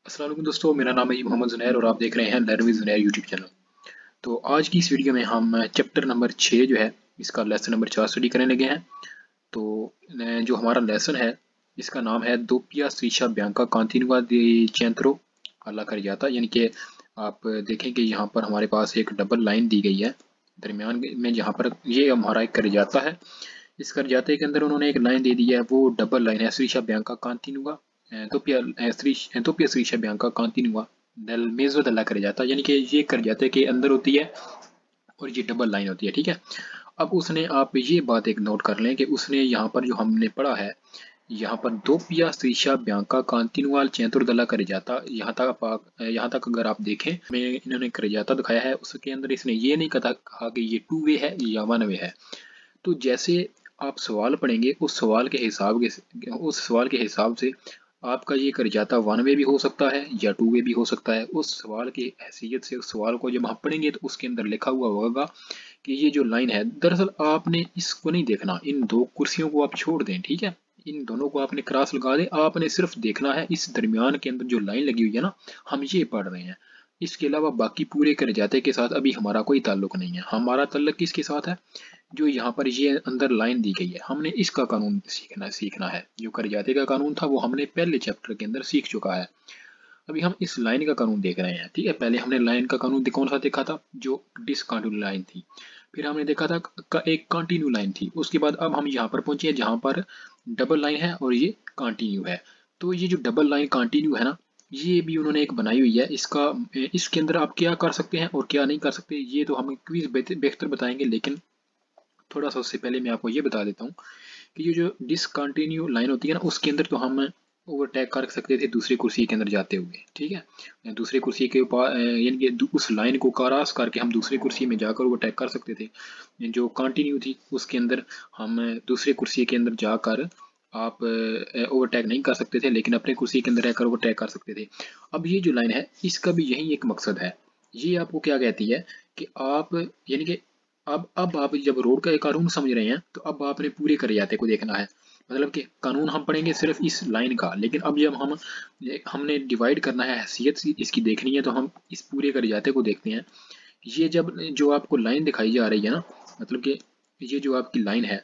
अस्सलाम वालेकुम दोस्तों, मेरा नाम है जी मोहम्मद जुनैर और आप देख रहे हैं लर्न विद जुनैर यूट्यूब चैनल। तो आज की इस वीडियो में हम चैप्टर नंबर 6 जो है इसका लेसन नंबर 4 स्टडी करने लगे हैं। तो जो हमारा लेसन है इसका नाम है दोपिया स्त्रीशा ब्यांका कांतिनुआ दी चैंत्रो अल्लाह कर जाता, यानी कि आप देखें कि यहाँ पर हमारे पास एक डबल लाइन दी गई है दरमियान में, जहाँ पर ये हमारा एक कर जाता है। इस कर जाते के अंदर उन्होंने एक लाइन दे दी है, वो डबल लाइन है स्त्रीशा ब्यांका कांतिनुआ दोपिया स्त्रीशा ब्यांका कांतिनुआ नल मेजो दल्ला कर जाता, यानी कि ये कर जाते के अंदर होती है और ये डबल लाइन होती है। ठीक है, अब उसने आप ये बात एक नोट कर लें कि उसने यहाँ पर जो हमने पढ़ा है, यहाँ पर दोपिया स्त्रीशा ब्यांका कांतिनुआल चैतुर्दला कर जाता, यहाँ तक अगर आप देखें में इन्होंने कर जाता दिखाया है, उसके अंदर इसने ये नहीं कहा कि ये टू वे है या वन वे है। तो जैसे आप सवाल पढ़ेंगे उस सवाल के हिसाब से आपका ये कर जाता वन वे भी हो सकता है या टू वे भी हो सकता है। उस सवाल की हैसियत से उस सवाल को जब हम पढ़ेंगे तो उसके अंदर लिखा हुआ होगा कि ये जो लाइन है, दरअसल आपने इसको नहीं देखना, इन दो कुर्सियों को आप छोड़ दें। ठीक है, इन दोनों को आपने क्रॉस लगा दें, आपने सिर्फ देखना है इस दरमियान के अंदर जो लाइन लगी हुई है ना, हम ये पढ़ रहे हैं। इसके अलावा बाकी पूरे कर जाते के साथ अभी हमारा कोई ताल्लुक नहीं है। हमारा ताल्लुक किसके साथ है? जो यहाँ पर ये अंदर लाइन दी गई है, हमने इसका कानून सीखना है। जो कर जाते का कानून था वो हमने पहले चैप्टर के अंदर सीख चुका है। अभी हम इस लाइन का कानून देख रहे हैं। ठीक है, पहले हमने लाइन का कानून कौन सा देखा था? जो डिसकंटिन्यू लाइन थी। फिर हमने देखा था एक कंटिन्यू लाइन थी। उसके बाद अब हम यहाँ पर पहुंचे जहाँ पर डबल लाइन है और ये कंटिन्यू है। तो ये जो डबल लाइन कंटिन्यू है ना, ये भी उन्होंने एक बनाई हुई है। इसके अंदर आप क्या कर सकते हैं और क्या नहीं कर सकते, ये तो हमें क्विज बेहतर बताएंगे, लेकिन थोड़ा सा उससे पहले मैं आपको ये बता देता हूँ कि ये जो डिसकंटिन्यू लाइन होती है ना, उसके अंदर तो हम ओवरटेक कर सकते थे दूसरी कुर्सी के अंदर जाते हुए। ठीक है, दूसरी कुर्सी के ऊपर यानी कि उस लाइन को क्रॉस करके हम दूसरी कुर्सी में जाकर ओवरटेक कर सकते थे। जो कंटिन्यू थी उसके अंदर हम दूसरी कुर्सी के अंदर जाकर आप ओवरटेक नहीं कर सकते थे, लेकिन अपने कुर्सी के अंदर रहकर ओवरटेक कर सकते थे। अब ये जो लाइन है इसका भी यही एक मकसद है। ये आपको क्या कहती है कि आप यानी कि अब आप जब रोड का कानून समझ रहे हैं तो अब आपने पूरे करियाते को देखना है। मतलब कि कानून हम पढ़ेंगे सिर्फ इस लाइन का, लेकिन अब जब हमने डिवाइड करना है, हैसियत इसकी देखनी है, तो हम इस पूरे करियाते को देखते हैं। ये जब जो आपको लाइन दिखाई जा रही है ना, मतलब कि ये जो आपकी लाइन है,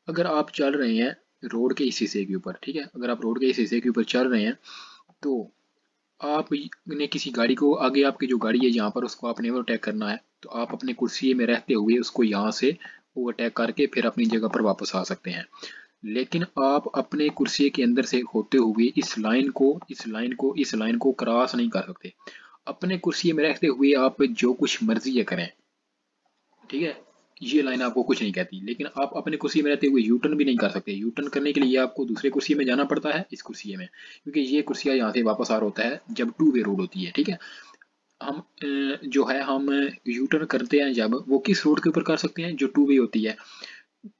अगर आप चल रहे हैं रोड के इस हिस्से के ऊपर, ठीक है, अगर आप रोड के इस हिस्से के ऊपर चल रहे हैं तो आपने किसी गाड़ी को, आगे आपकी जो गाड़ी है यहाँ पर, उसको आपने ओवरटेक करना है, तो आप अपने कुर्सी में रहते हुए उसको यहाँ से ओवरटेक करके फिर अपनी जगह पर वापस आ सकते हैं। लेकिन आप अपने कुर्सी के अंदर से होते हुए इस लाइन को क्रॉस नहीं कर सकते। अपने कुर्सी में रहते हुए आप जो कुछ मर्जी है करें। ठीक है, ये लाइन आपको कुछ नहीं कहती, लेकिन आप अपने कुर्सी में रहते हुए यू टर्न भी नहीं कर सकते। यू टर्न करने के लिए आपको दूसरे कुर्सी में जाना पड़ता है इस कुर्सी में, क्योंकि ये कुर्सियाँ यहाँ से वापस आ रहा होता है जब टू वे रोड होती है। ठीक है, हम यू टर्न करते हैं जब, वो किस रोड के ऊपर कर सकते हैं? जो टू वे होती है।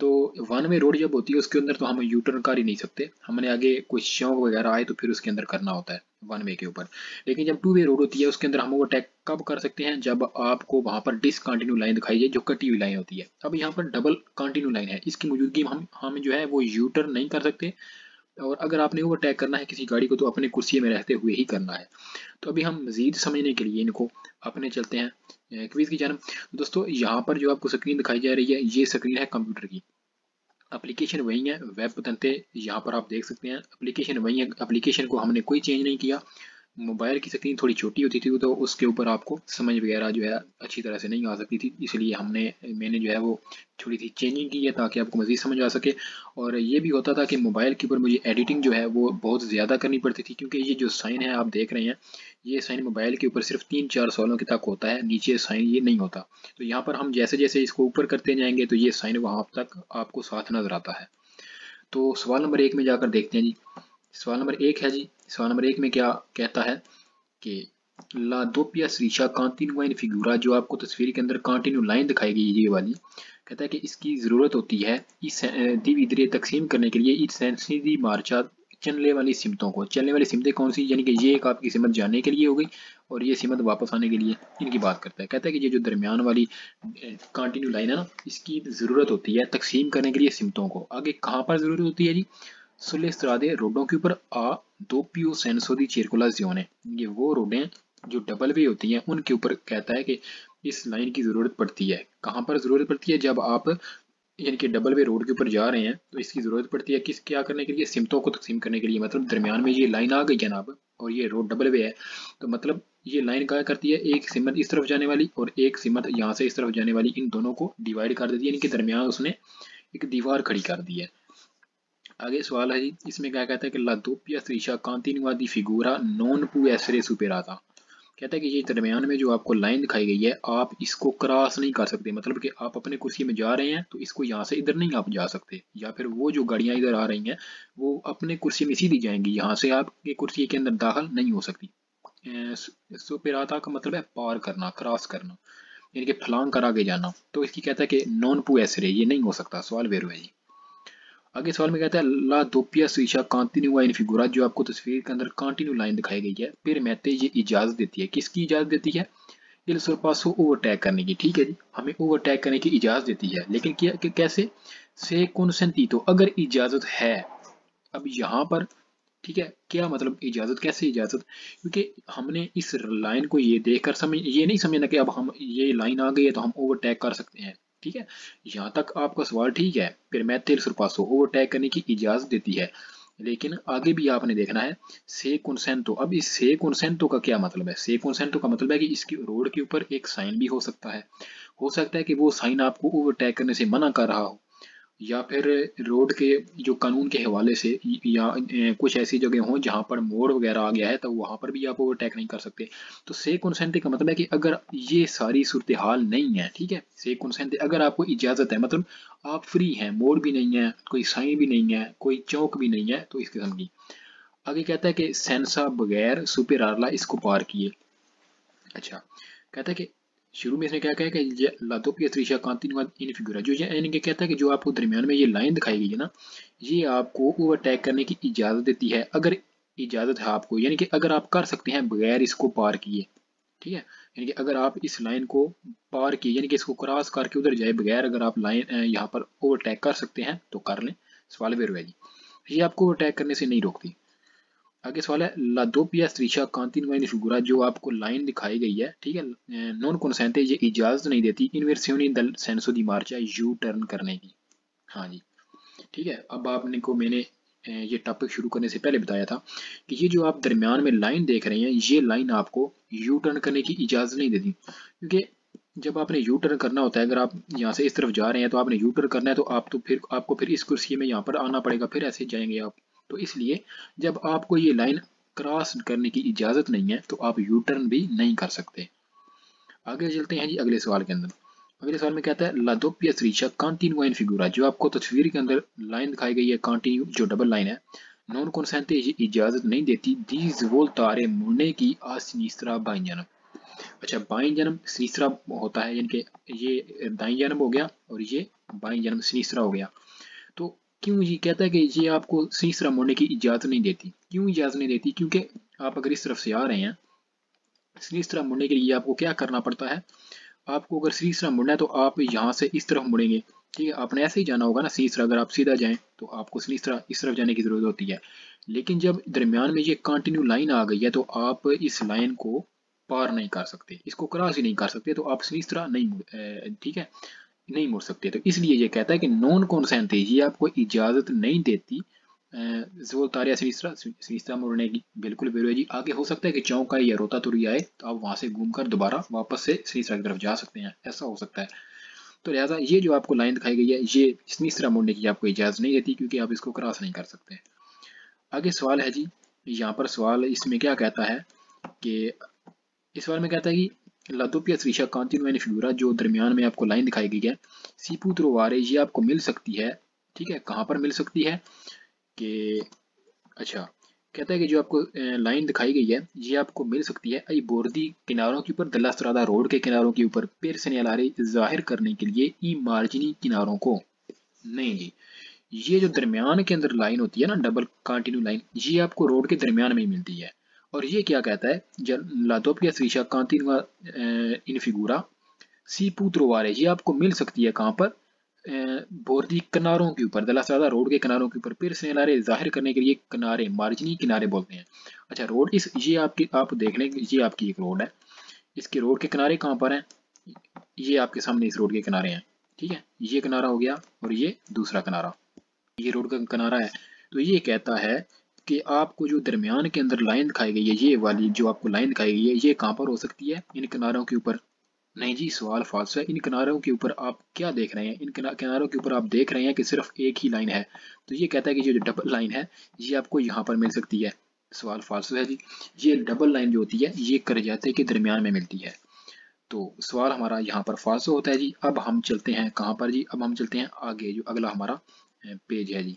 तो वन वे रोड जब होती है उसके अंदर तो हम यू टर्न कर ही नहीं सकते, हमने आगे कोई शौक वगैरह आए तो फिर उसके अंदर करना होता है वन वे के ऊपर। लेकिन जब टू वे रोड होती है उसके अंदर हम वो अटैक कब कर सकते हैं? जब आपको वहां पर डिसकंटिन्यू लाइन दिखाई दे, जो कटी हुई लाइन होती है। अब यहाँ पर डबल कंटिन्यू लाइन है, इसकी मौजूदगी में हम जो है वो यू टर्न नहीं कर सकते, और अगर आपने ओवरटेक करना है किसी गाड़ी को तो अपने कुर्सी में रहते हुए ही करना है। तो अभी हम मजीद समझने के लिए इनको अपने चलते हैं क्विज की जानब। दोस्तों, यहाँ पर जो आपको स्क्रीन दिखाई जा रही है, ये स्क्रीन है कंप्यूटर की। एप्लीकेशन वही है, वेब बटन यहाँ पर आप देख सकते हैं, एप्लीकेशन वही है, एप्लीकेशन को हमने कोई चेंज नहीं किया। मोबाइल की स्क्रीन थोड़ी छोटी होती थी तो उसके ऊपर आपको समझ वगैरह जो है अच्छी तरह से नहीं आ सकती थी, इसलिए मैंने जो है वो थोड़ी सी चेंजिंग की है ताकि आपको मज़ीद समझ आ सके। और ये भी होता था कि मोबाइल के ऊपर मुझे एडिटिंग जो है वो बहुत ज़्यादा करनी पड़ती थी, क्योंकि ये जो साइन है आप देख रहे हैं, ये साइन मोबाइल के ऊपर सिर्फ 3-4 सालों के तक होता है, नीचे साइन ये नहीं होता। तो यहाँ पर हम जैसे जैसे इसको ऊपर करते जाएंगे तो ये साइन वहाँ तक आपको साथ नज़र आता है। तो सवाल नंबर 1 में जाकर देखते हैं जी। सवाल नंबर 1 है जी, सवाल नंबर 1 में क्या कहता है कि ला दोपिया श्रीशा कांटिन्यू इन फिगूरा, जो आपको तस्वीर के अंदर कांटिन्यू लाइन दिखाई गई है ये वाली, कहता है कि इसकी ज़रूरत होती है इस धीरे तकसीम करने के लिए इस सीधी मार्चा चलने वाली सिमतों को। चलने वाली सिमतें कौन सी? यानी कि ये एक आपकी सिमत जाने के लिए हो गई और ये सिमत वापस आने के लिए, इनकी बात करता है। कहता है कि ये जो दरमियान वाली कंटिन्यू लाइन है ना, इसकी ज़रूरत होती है तकसीम करने के लिए सिमतों को। आगे कहाँ पर ज़रूरत होती है जी? सुले सरादे रोडों के ऊपर आ दोppio senso di circolazione, ये वो रोडें जो डबल वे होती हैं उनके ऊपर कहता है कि इस लाइन की ज़रूरत पड़ती है। कहाँ पर ज़रूरत पड़ती है? जब आप यानी कि डबल वे रोड के ऊपर जा रहे हैं तो इसकी ज़रूरत पड़ती है किस क्या करने के लिए? सिमतों को तकसीम करने के लिए। मतलब दरमियान में ये लाइन आ गई है ना अब, और ये रोड डबल वे है, तो मतलब ये लाइन क्या करती है? एक सिमत इस तरफ जाने वाली और एक सिमत यहाँ से इस तरफ जाने वाली, इन दोनों को डिवाइड कर देती है, यानी कि दरमियान उसने एक दीवार खड़ी कर दी है। आगे सवाल है जी, इसमें क्या कहता है कि ला doppia striscia continua di figura non può essere superata। कहता है कि ये दरमियान में जो आपको लाइन दिखाई गई है आप इसको क्रॉस नहीं कर सकते। मतलब कि आप अपने कुर्सी में जा रहे हैं तो इसको यहाँ से इधर नहीं आप जा सकते, या फिर वो जो गाड़ियाँ इधर आ रही हैं वो अपने कुर्सी में सीधी जाएंगी, यहाँ से आपके कुर्सी के अंदर दाखिल नहीं हो सकती। सुपेराता का मतलब है पार करना, क्रॉस करना, यानी कि फलांग कर आगे जाना। तो इसकी कहता है कि नॉन पू एसरे, ये नहीं हो सकता। सवाल वेरू है जी। आगे सवाल में कहता है ला दोपिया स्विशा कॉन्टिन्यू इन फिगुरा, जो आपको तस्वीर के अंदर कॉन्टिन्यू लाइन दिखाई गई है, फिर मैते ये इजाजत देती है। किसकी इजाजत देती है? इल सरपासो ओवरटेक करने की। ठीक है जी, हमें ओवरटेक करने की इजाजत देती है, लेकिन क्या कैसे? से कंसेंटी, तो अगर इजाजत है। अब यहाँ पर ठीक है, क्या मतलब इजाजत? कैसे इजाजत? क्योंकि हमने इस लाइन को ये देखकर ये नहीं समझना कि अब हम ये लाइन आ गई है तो हम ओवरटेक कर सकते हैं। ठीक है, यहाँ तक आपका सवाल ठीक है। फिर मैं तेल सुरपासो ओवरटेक करने की इजाजत देती है, लेकिन आगे भी आपने देखना है से कंसेंटो। अब इस से कंसेंटो का क्या मतलब है? से कंसेंटो का मतलब है कि इसकी रोड के ऊपर एक साइन भी हो सकता है। हो सकता है कि वो साइन आपको ओवरटेक करने से मना कर रहा हो, या फिर रोड के जो कानून के हवाले से, या कुछ ऐसी जगह हों जहाँ पर मोड़ वगैरह आ गया है तो वहाँ पर भी आप ओवरटेक नहीं कर सकते। तो से कंसेंट का मतलब है कि अगर ये सारी सूरत हाल नहीं है, ठीक है, से कंसेंट अगर आपको इजाज़त है, मतलब आप फ्री हैं, मोड़ भी नहीं है, कोई साइन भी नहीं है, कोई चौक भी नहीं है, तो इस किस्म की। आगे कहता है कि सेंसा बगैर सुपेरारला इसको पार किए। अच्छा, कहता है कि शुरू में इसने क्या कहा कि लातों की त्रिशा कांतिनुआ इन फिगुरा, जो यानी कि कहता है कि जो आपको दरमियान में ये लाइन दिखाई गई है ना, ये आपको ओवरटेक करने की इजाजत देती है, अगर इजाजत है आपको, यानी कि अगर आप कर सकते हैं बगैर इसको पार किए। ठीक है, यानी कि अगर आप इस लाइन को पार किए, यानी कि इसको क्रॉस करके उधर जाए बगैर, अगर आप लाइन यहाँ पर ओवरटेक कर सकते हैं तो कर लें। सवाल बेर जी, ये आपको ओवरटेक करने से नहीं रोकती। आगे सवाल है ला दोपिया स्त्रीशा कांतिनुआ फिगुरा, जो आपको लाइन दिखाई गई है, ठीक है, नॉन कंसेंटे, ये इजाजत नहीं देती इन्वर्सियोनी दल सेंसो दी मार्चा, यू टर्न करने की। हाँ जी, ठीक है। अब आपने को मैंने ये टॉपिक शुरू करने से पहले बताया था कि ये जो आप दरमियान में लाइन देख रहे हैं, ये लाइन आपको यू टर्न करने की इजाजत नहीं देती, क्योंकि जब आपने यू टर्न करना होता है, अगर आप यहाँ से इस तरफ जा रहे हैं तो आपने यू टर्न करना है, तो आपको फिर इस कुर्सी में यहाँ पर आना पड़ेगा, फिर ऐसे जाएंगे आप। तो इसलिए जब आपको ये लाइन क्रॉस करने की इजाजत नहीं है तो आप यू टर्न भी नहीं कर सकते। आगे चलते हैं जी अगले सवाल के अंदर। अगले सवाल में कहता है ला दोप्पिया स्त्रीशा कॉन्टिन्यू इन फिगुरा, जो आपको तस्वीर के अंदर लाइन दिखाई गई है कॉन्टिन्यू, जो डबल लाइन है, नॉन कंसेंटे ये इजाजत नहीं देती दी तारे मुड़ने की आ सिनिस्त्रा बाईं जन्म। अच्छा, बाईं जन्म सिनिस्त्रा होता है, यानी कि ये दाईं जन्म हो गया और ये बाईं जन्म सिनिस्त्रा हो गया। तो क्यों ये कहता है कि ये आपको सिनिस्त्रा मुड़ने की इजाजत नहीं देती? क्यों इजाजत नहीं देती? क्योंकि आप अगर इस तरफ से आ रहे हैं, सिनिस्त्रा मुड़ने के लिए आपको क्या करना पड़ता है? आपको अगर सिनिस्त्रा मुड़ना है तो आप यहाँ से इस तरफ मुड़ेंगे। ठीक है, आपने ऐसे ही जाना होगा ना सिनिस्त्रा, अगर आप सीधा जाएं तो आपको सिनिस्त्रा इस तरफ जाने की जरूरत होती है। लेकिन जब दरमियान में ये कंटिन्यू लाइन आ गई है तो आप इस लाइन को पार नहीं कर सकते, इसको क्रॉस ही नहीं कर सकते, तो आप सिनिस्त्रा नहीं ठीक है, नहीं मुड़ सकते। तो इसलिए ये कहता है कि नॉन कॉन्सेंट ये आपको इजाजत नहीं देती जोलतारिया सिनिस्त्रा मुड़ने की। बिल्कुल बेरो जी। आगे हो सकता है कि चौंका या रोता तुरी आए तो आप वहां से घूमकर दोबारा वापस से सिनिस्त्रा की तरफ जा सकते हैं, ऐसा हो सकता है। तो लिहाजा ये जो आपको लाइन दिखाई गई है ये सिनिस्त्रा मुड़ने की आपको इजाजत नहीं देती, क्योंकि आप इसको क्रॉस नहीं कर सकते। आगे सवाल है जी, यहाँ पर सवाल इसमें क्या कहता है कि इस सवाल में कहता है कि लातोपिया स्त्रीशा कॉन्टिन्यू फिगुरा, जो दरमियान में आपको लाइन दिखाई गई है, सीपुत्रो वारे, ये आपको मिल सकती है। ठीक है, कहाँ पर मिल सकती है? कि अच्छा, कहता है कि जो आपको लाइन दिखाई गई है ये आपको मिल सकती है आई बोर्दी किनारों के ऊपर, दलास्त्रादा रोड के किनारों के ऊपर पेर से अलारे जाहिर करने के लिए ई मार्जिनी किनारों को। नहीं जी, ये जो दरमियान के अंदर लाइन होती है ना, डबल कंटिन्यू लाइन, ये आपको रोड के दरमियान में ही मिलती है। और ये क्या कहता है? लातोपिया स्त्रीशा कंटिन्यू इन फिगुरा सी पुत्रो वारे, ये आपको मिल सकती है कहाँ पर? बोर्दी किनारों के ऊपर, दलासादा रोड के किनारों के ऊपर फिर सेनारे जाहिर करने के लिए किनारे मार्जिनी किनारे बोलते हैं। अच्छा रोड इस ये आपकी आप देख लें, ये आपकी एक रोड है, इसके रोड के किनारे कहाँ पर हैं, ये आपके सामने इस रोड के किनारे हैं, ठीक है, ये किनारा हो गया और ये दूसरा किनारा, ये रोड का किनारा है। तो ये कहता है कि आपको जो दरमियान के अंदर लाइन दिखाई गई है, ये वाली जो आपको लाइन दिखाई गई है, ये कहाँ पर हो सकती है, इन किनारों के ऊपर। नहीं जी, सवाल फाल्स है। इन किनारों के ऊपर आप क्या देख रहे हैं, इन किनारों के ऊपर आप देख रहे हैं कि सिर्फ एक ही लाइन है। तो ये कहता है कि जो डबल लाइन है ये आपको यहाँ पर मिल सकती है। सवाल फाल्स है जी। ये डबल लाइन जो होती है ये करजाते के दरमियान में मिलती है। तो सवाल हमारा यहाँ पर फाल्स होता है जी। अब हम चलते हैं कहाँ पर जी, अब हम चलते हैं आगे, जो अगला हमारा पेज है जी,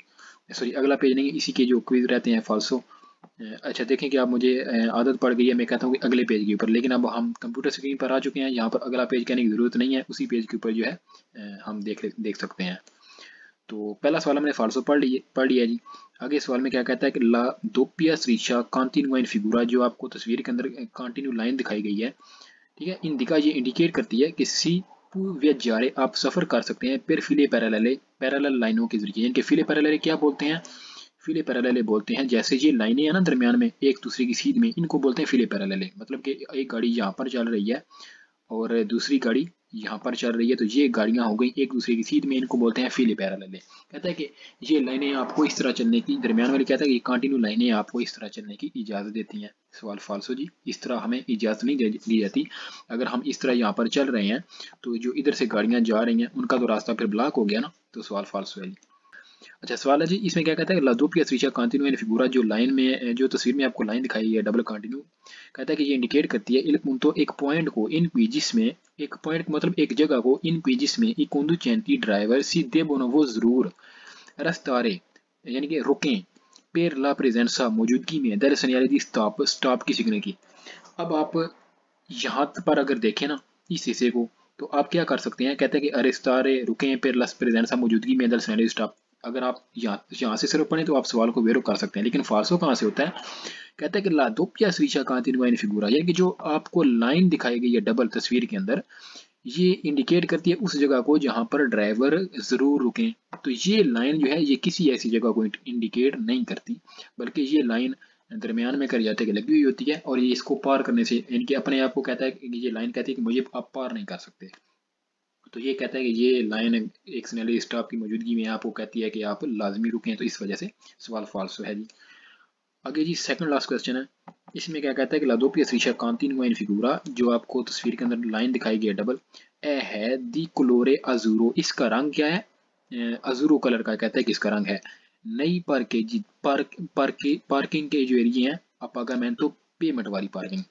सॉरी अगला पेज नहीं, इसी के जो क्विज रहते हैं फाल्सो। अच्छा देखें कि आप मुझे आदत पड़ गई है, मैं कहता हूँ कि अगले पेज के ऊपर, लेकिन अब हम कंप्यूटर स्क्रीन पर आ चुके हैं, यहाँ पर अगला पेज कहने की ज़रूरत नहीं है, उसी पेज के ऊपर जो है हम देख सकते हैं। तो पहला सवाल हमने फाल्सो पढ़ लिया जी। आगे सवाल में क्या कहता है कि ला दोपिया स्रीशा कॉन्टिन्यू इन फिगूरा, जो आपको तस्वीर के अंदर कॉन्टिन्यू लाइन दिखाई गई है, ठीक है, इंडिका ये इंडिकेट करती है कि सी व्यजारे आप सफ़र कर सकते हैं फिर फिले पैरेलल लाइनों के जरिए। इनके फिले पैरेलल क्या बोलते हैं, फिले पैरेलल बोलते हैं, जैसे ये लाइनें हैं ना दरमियान में एक दूसरे की सीध में, इनको बोलते हैं फिले पैरेलल। मतलब कि एक गाड़ी यहाँ पर चल रही है और दूसरी गाड़ी यहाँ पर चल रही है, तो ये गाड़ियाँ हो गई एक दूसरे की सीध में, इनको बोलते हैं फिले पैरेलल। कहता है कि ये लाइनें आपको इस तरह चलने की, दरमियान वाली कहता है कि कंटिन्यू लाइनें आपको इस तरह चलने की इजाज़त देती हैं। सवाल फाल्सो जी, इस तरह हमें इजाज़त नहीं दी जाती। अगर हम इस तरह यहाँ पर चल रहे हैं तो जो इधर से गाड़ियाँ जा रही हैं उनका तो रास्ता फिर ब्लॉक हो गया ना, तो सवाल फाल्सो है जी। अच्छा सवाल है जी, इसमें क्या कहता है, लादोपिया स्रीचा कंटिन्यू इन फिगूरा, जो लाइन में जो तस्वीर में आपको लाइन दिखाई है डबल कंटिन्यू, कहता है कि ये इंडिकेट करती है इल punto एक पॉइंट को इन पीजिस में, एक पॉइंट मतलब एक जगह को इन पीजिस में ई conducenti ड्राइवर सीधे बोनो वो जरूर रस्तारे यानी कि रुकें पेर ला प्रेजेंसा मौजूदगी में दरअसल यानी कि स्टॉप की सिग्नल की। अब आप यहाँ पर अगर देखें ना इस हिस्से को, तो आप क्या कर सकते हैं, कहते हैं कि अरेस्तारे रुकें पेर लस प्रेजेंसा मौजूदगी में दरअसल स्टॉप। अगर आप यहाँ से सिर्फ पढ़ें तो आप सवाल को वेरो कर सकते हैं, लेकिन फाल्सो कहाँ से होता है, कहता है कि ला दोपिया स्वीचा कांतिनुआ इन फिगूरा, यानी कि जो आपको लाइन दिखाई गई है डबल तस्वीर के अंदर, ये इंडिकेट करती है उस जगह को जहां पर ड्राइवर जरूर रुकें। तो ये लाइन जो है ये किसी ऐसी जगह को इंडिकेट नहीं करती, बल्कि ये लाइन दरमियान में कर जाते लगी हुई होती है, और ये इसको पार करने से इनके अपने आप को कहता है कि ये लाइन कहती है कि मुझे आप पार नहीं कर सकते। तो ये कहता है कि ये लाइन एक सिग्नल स्टॉप की मौजूदगी में आपको कहती है कि आप लाजमी रुकें, तो इस वजह से सवाल फाल्सो है जी। आगे जी सेकंड लास्ट क्वेश्चन है, इसमें क्या कहता है कि लादोपिया स्रीशा कांतिनुआ इन फिगूरा, जो आपको तस्वीर के अंदर लाइन दिखाई गई है डबल, ए है दी क्लोरे अजूरो, इसका रंग क्या है, अजूरो कलर का, कहता है कि इसका रंग है। नई पार्किंग के जो एरिए हैं अपागामेंटो, पेमेंट वाली पार्किंग,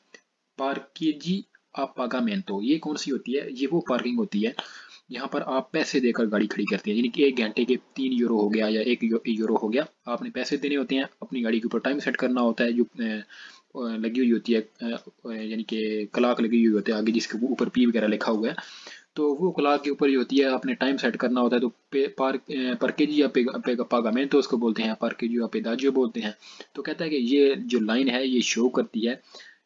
पार्केजी अपागामेंटो, ये कौन सी होती है, ये वो पार्किंग होती है यहाँ पर आप पैसे देकर गाड़ी खड़ी करते हैं, यानी कि 1 घंटे के 3 यूरो हो गया या 1 यूरो हो गया, आपने पैसे देने होते हैं, अपनी गाड़ी के ऊपर टाइम सेट करना होता है, जो लगी हुई होती है, यानी कि क्लॉक लगी हुई होती है आगे जिसके ऊपर पी वगैरह लिखा हुआ है, तो वो क्लॉक के ऊपर जो होती है आपने टाइम सेट करना होता है। तो पार्केजी या पागामेंट तो उसको बोलते हैं, पार्केजी या पेदाजियो बोलते हैं। तो कहता है कि ये जो लाइन है ये शो करती है,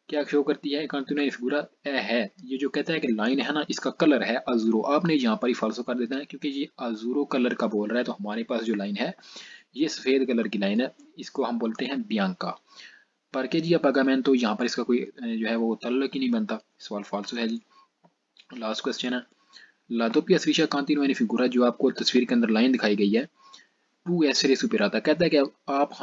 क्या शो करती है, कंटिन्यू फिगूरा है, ये जो कहता है कि लाइन है ना इसका कलर है अजूरो, आपने यहाँ पर ही फाल्सो कर देता है क्योंकि ये अजूरो कलर का बोल रहा है, तो हमारे पास जो लाइन है ये सफेद कलर की लाइन है, इसको हम बोलते हैं बियांका। पार्केजी या पागामेंटो, यहाँ पर इसका कोई जो है वो ताल्लुक ही नहीं बनता, सवाल फाल्सो है जी। लास्ट क्वेश्चन है, लादोपिया स्रीशा कांतिनो यानी फिगूरा, जो आपको तस्वीर के अंदर लाइन दिखाई गई है, टू ऐसे सुपेराता, कहता है कि अब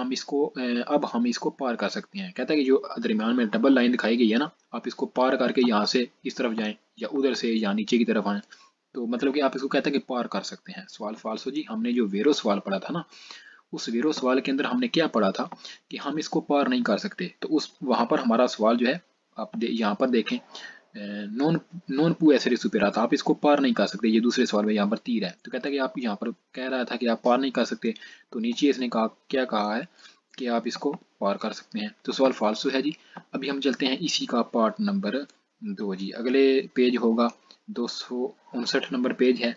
हम इसको पार कर सकते हैं। कहता है कि जो दरमियान में डबल लाइन दिखाई गई है ना, आप इसको पार करके यहाँ से इस तरफ जाएं या उधर से या नीचे की तरफ आएं, तो मतलब कि आप इसको कहते हैं कि पार कर सकते हैं। सवाल फाल्सो जी, हमने जो वेरो सवाल पढ़ा था ना, उस वेरो सवाल के अंदर हमने क्या पढ़ा था कि हम इसको पार नहीं कर सकते, तो उस वहां पर हमारा सवाल जो है आप यहाँ पर देखें, नॉन नॉन पू ऐसे सुपेरा था, आप इसको पार नहीं कर सकते, ये दूसरे सवाल में यहाँ पर तीर है, तो कहता है कि आप यहाँ पर कह रहा था कि आप पार नहीं कर सकते, तो नीचे इसने कहा क्या कहा है कि आप इसको पार कर सकते हैं, तो सवाल फाल्सो है जी। अभी हम चलते हैं इसी का पार्ट नंबर 2 जी, अगले पेज होगा 259 नंबर पेज है,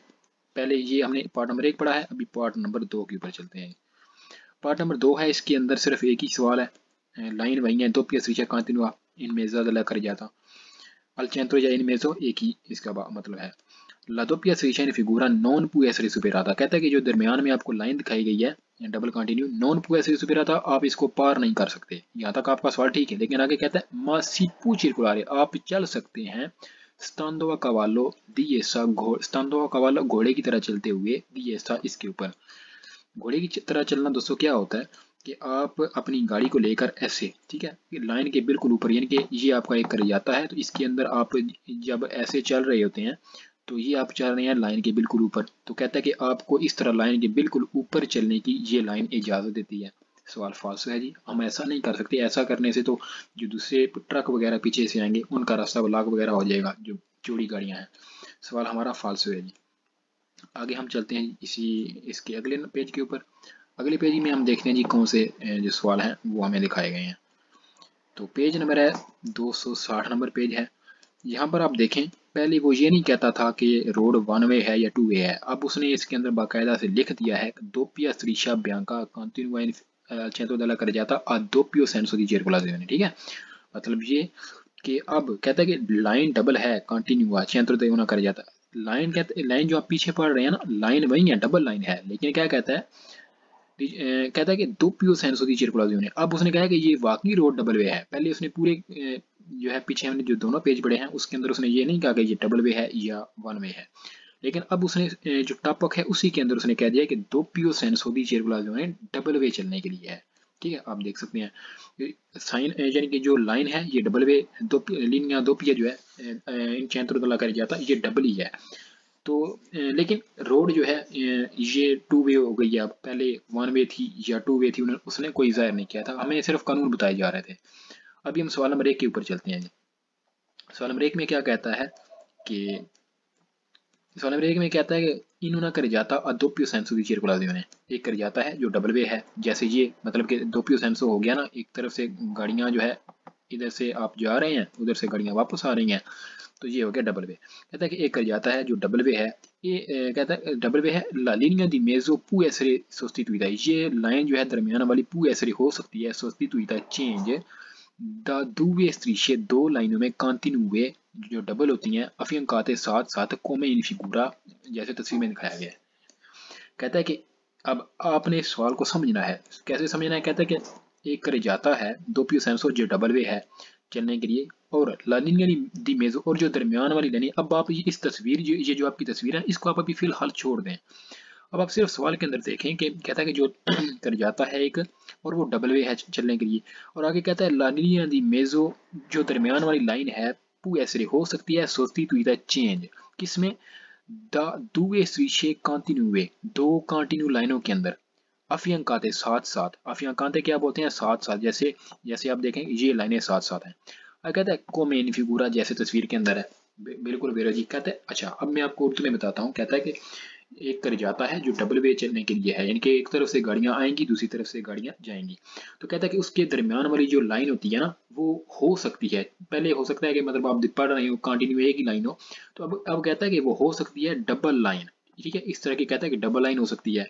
पहले ये हमने पार्ट नंबर 1 पढ़ा है, अभी पार्ट नंबर 2 के ऊपर चलते हैं। पार्ट नंबर 2 है, इसके अंदर सिर्फ एक ही सवाल है, लाइन वही है, दो पियस रिचा कांतिनुआ इनमें ज्यादा कर जाता अल चैंत्रो या इनमें से एक ही इसका मतलब है। La doppia striscia in figura non può essere superata। कहता है कि जो दरमियान में आपको लाइन दिखाई गई है double continue non può essere superata, आप इसको पार नहीं कर सकते। यहाँ तक आपका सवाल ठीक है, लेकिन आगे कहता है ma si può circolare, आप चल सकते हैं stando a cavallo di essa, stando a cavallo घोड़े की तरह चलते हुए di essa इसके ऊपर। घोड़े की तरह चलना दोस्तों क्या होता है कि आप अपनी गाड़ी को लेकर ऐसे, ठीक है, लाइन के बिल्कुल ऊपर, यानी कि ये आपका एक कर जाता है तो इसके अंदर आप जब ऐसे चल रहे होते हैं तो ये आप चल रहे हैं लाइन के बिल्कुल ऊपर, तो कहता है कि आपको इस तरह लाइन के बिल्कुल ऊपर चलने की ये लाइन इजाज़त देती है। सवाल फाल्स है जी, हम ऐसा नहीं कर सकते। ऐसा करने से तो जो दूसरे ट्रक वगैरह पीछे से आएंगे उनका रास्ता ब्लॉक वगैरह हो जाएगा, जो चौड़ी गाड़ियां हैं। सवाल हमारा फाल्स है जी। आगे हम चलते हैं इसी इसके अगले पेज के ऊपर। अगले पेज में हम देखते हैं जी कौन से जो सवाल हैं वो हमें दिखाए गए हैं। तो पेज नंबर है 260 नंबर पेज है। यहाँ पर आप देखें, पहले वो ये नहीं कहता था कि रोड वन वे है या टू वे है, अब उसने इसके अंदर बाकायदा से लिख दिया है doppia striscia bianca continua in al centro della carreggiata a doppio senso di circolazione। ठीक है, मतलब ये कि अब कहता है कि लाइन डबल है कंटिन्यूआ centro della carreggiata। लाइन कहते, लाइन जो आप पीछे पढ़ रहे हैं ना, लाइन वही है, डबल लाइन है, लेकिन क्या कहता है, कहता है कि doppio senso di circolazione। अब उसने कहा कि ये वाकई रोड डबल वे है। पहले उसने पूरे जो है पीछे हमने जो दोनों पेज पढ़े हैं उसके अंदर उसने ये नहीं कहा कि ये डबल वे है या वन वे है, लेकिन अब उसने जो टॉपिक है उसी के अंदर उसने कह दिया कि doppio senso di circolazione double way चलने के लिए है। ठीक है, आप देख सकते हैं साइन, यानी कि जो लाइन है ये डबल वे, दो लिनिया दोपिया जो है इन centro della carreggiata ये डबल ही है। तो लेकिन रोड जो है ये टू वे हो गई है, अब पहले वन वे थी या टू वे थी, उसने कोई जाहिर नहीं किया था, हमें सिर्फ कानून बताए जा रहे थे। अभी हम सवाल नंबर 1 के ऊपर चलते हैं। सवाल नंबर 1 में क्या कहता है कि सवाल नंबर 1 में कहता है कि इन una carreggiata a doppio senso di circolazione, एक कर जाता है जो डबल वे है, जैसे ये मतलब कि doppio senso हो गया ना, एक तरफ से गाड़ियां जो है इधर से आप जा रहे हैं, उधर से गाड़ियां वापस आ रही हैं, तो ये हो गया डबल वे। कहता है कि एक कर जाता है जो डबल वे है, ये कहता है डबल वे है ला linea di mezzo può essere sostituita, ये लाइन जो है दरमियान वाली può essere हो सकती है sostituita change the due strisce, दो लाइनों में continue जो डबल होती हैं अफियंकाते साथ साथ come in figura, जैसे तस्वीर में दिखाया गया है। कहता है कि अब आपने इस सवाल को समझना है। कैसे समझना है, कहता है कि एक कर जाता है doppio senso जो डबल वे है चलने के लिए, और ला linea di mezzo और जो दरमियान वाली लाइन। अब आप इस तस्वीर ये जो आपकी तस्वीर है इसको आप अभी फिलहाल छोड़ दें। अब आप सिर्फ सवाल के अंदर देखें कि कहता है कि जो कर जाता है एक और वो डबल वे है चलने के लिए, और आगे कहता है ला linea di mezzo जो दरमियान वाली लाइन है può essere हो सकती है sostituita चेंज किसमें, द due strisce continue, दो कंटिन्यू लाइनों के अंदर अफियंकाते साथ साथ, अफियंकाते क्या बोलते हैं, साथ साथ, जैसे जैसे आप देखें ये लाइनें साथ साथ हैं। और कहता है come in figura, जैसे तस्वीर के अंदर है, बिल्कुल बेरोजी। कहता है अच्छा अब मैं आपको उर्दू में बताता हूँ। कहता है कि एक कर जाता है जो डबल वे चलने के लिए है, यानी कि एक तरफ से गाड़ियां आएंगी दूसरी तरफ से गाड़ियां जाएंगी, तो कहता है कि उसके दरमियान वाली जो लाइन होती है ना वो हो सकती है, पहले हो सकता है कि मतलब आप पढ़ रहे हो कंटिन्यू एक ही लाइन हो, तो अब कहता है कि वो हो सकती है डबल लाइन। ठीक है, इस तरह की कहता है कि डबल लाइन हो सकती है,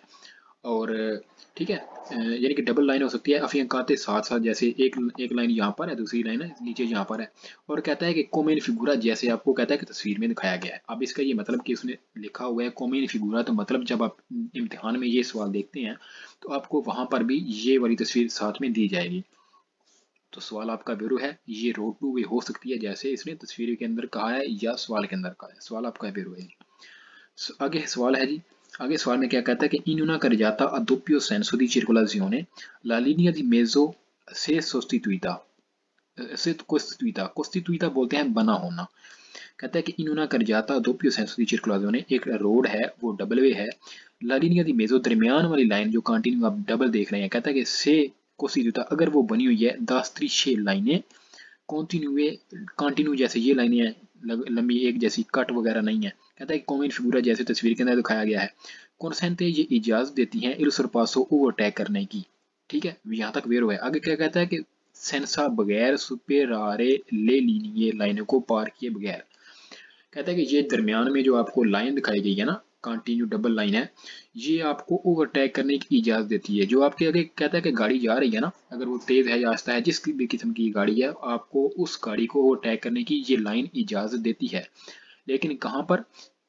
और ठीक है यानी कि डबल लाइन हो सकती है अफियंकाते साथ साथ, जैसे एक एक लाइन यहाँ पर है दूसरी लाइन है नीचे यहाँ पर है, और कहता है कि कोमेन फिगुरा, जैसे आपको कहता है कि तस्वीर में दिखाया गया है। अब इसका ये मतलब कि उसने लिखा हुआ है कोमेन फिगुरा, तो मतलब जब आप इम्तिहान में ये सवाल देखते हैं तो आपको वहां पर भी ये वाली तस्वीर साथ में दी जाएगी। तो सवाल आपका वेरू है ये रोड टू वे हो सकती है, जैसे इसने तस्वीर के अंदर कहा है या सवाल के अंदर कहा है। सवाल आपका वेरू है। आगे सवाल है जी, आगे सवाल में क्या कहता है कि in una carreggiata a doppio senso di circolazione la linea di mezzo से sostituita, से costituita बोलते हैं बना होना। कहता है कि in una carreggiata a doppio senso di circolazione, एक रोड है वो डबल वे है, la linea di mezzo दरमियान वाली लाइन जो कंटिन्यू आप डबल देख रहे हैं, कहता है कि से costituita अगर वो बनी हुई है द strisce लाइनें कॉन्टिन्यूए कंटिन्यू, जैसे ये लाइनें हैं लंबी एक जैसी कट वगैरह नहीं है। कहता है कॉमन फिगूरा जैसे तस्वीर के अंदर दिखाया गया है, कॉन्सेंटे ये इजाजत देती हैं इल सरपासो ओवरटेक करने की। ठीक है, यहाँ तक वेरो है। आगे क्या कहता है कि सेंसा बगैर सुपेरारे ले लीनिए, लाइनों को पार किए बगैर। कहता है कि ये दरमियान में जो आपको लाइन दिखाई गई है ना कंटिन्यू डबल लाइन है, ये आपको ओवरटेक करने की इजाजत देती है। जो आपके आगे कहता है कि गाड़ी जा रही है ना, अगर वो तेज है या आहिस्ता है, जिस भी किस्म की गाड़ी है, आपको उस गाड़ी को ओवरटेक करने की ये लाइन इजाजत देती है। लेकिन कहाँ पर,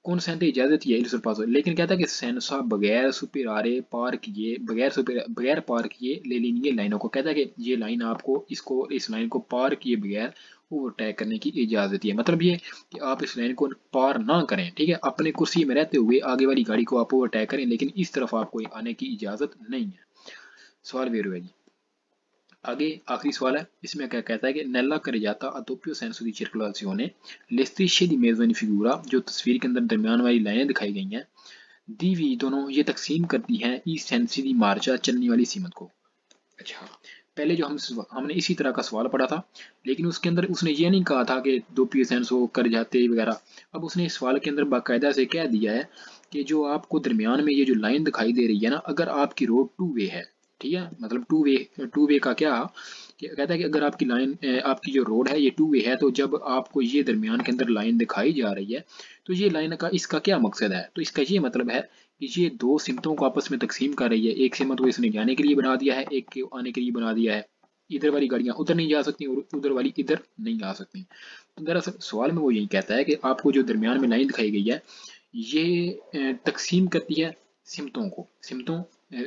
कॉन्सेंट इजाजत है इल्सुल पास, लेकिन कहता है कि सेंसा बगैर सुपेरारे पार किए, बगैर पार किए ले लेनी लाइनों को, कहता है कि ये लाइन आपको इसको इस लाइन को पार किए बगैर ओवरटेक करने की इजाजत है। मतलब ये कि आप इस लाइन को पार ना करें, ठीक है, अपने कुर्सी में रहते हुए आगे वाली गाड़ी को आप ओवरटेक करें, लेकिन इस तरफ आपको आने की इजाजत नहीं है। सवाल वेरू है जी। आगे आखिरी सवाल है, इसमें क्या कहता है कि nella carreggiata a doppio senso di circolazione le strisce di mezzo in figura, जो तस्वीर के अंदर दरमियान वाली लाइनें दिखाई गई हैं, दोनों ये तकसीम करती हैं ई सेंसी दी मार्चा चलने वाली सीमत को। अच्छा, पहले जो हमने इसी तरह का सवाल पढ़ा था, लेकिन उसके अंदर उसने ये नहीं कहा था कि दो पी सेंसो कर जाते वगैरह। अब उसने इस सवाल के अंदर बाकायदा से कह दिया है कि जो आपको दरमियान में ये जो लाइन दिखाई दे रही है ना, अगर आपकी रोड टू वे है, ठीक है, मतलब टू वे का क्या कि कहता है कि अगर आपकी लाइन आपकी जो रोड है ये टू वे है, तो जब आपको ये दरमियान के अंदर लाइन दिखाई जा रही है, तो ये लाइन का इसका क्या मकसद है, तो इसका ये मतलब है कि ये दो सिमतों को आपस में तकसीम कर रही है। एक सिमत को इसने जाने के लिए बना दिया है, एक के आने के लिए बना दिया है। इधर वाली गाड़ियां उधर नहीं जा सकती और उधर वाली इधर नहीं आ सकती। तो दरअसल सवाल में वो यही कहता है कि आपको जो दरमियान में लाइन दिखाई गई है, ये तकसीम करती है सिमतों को।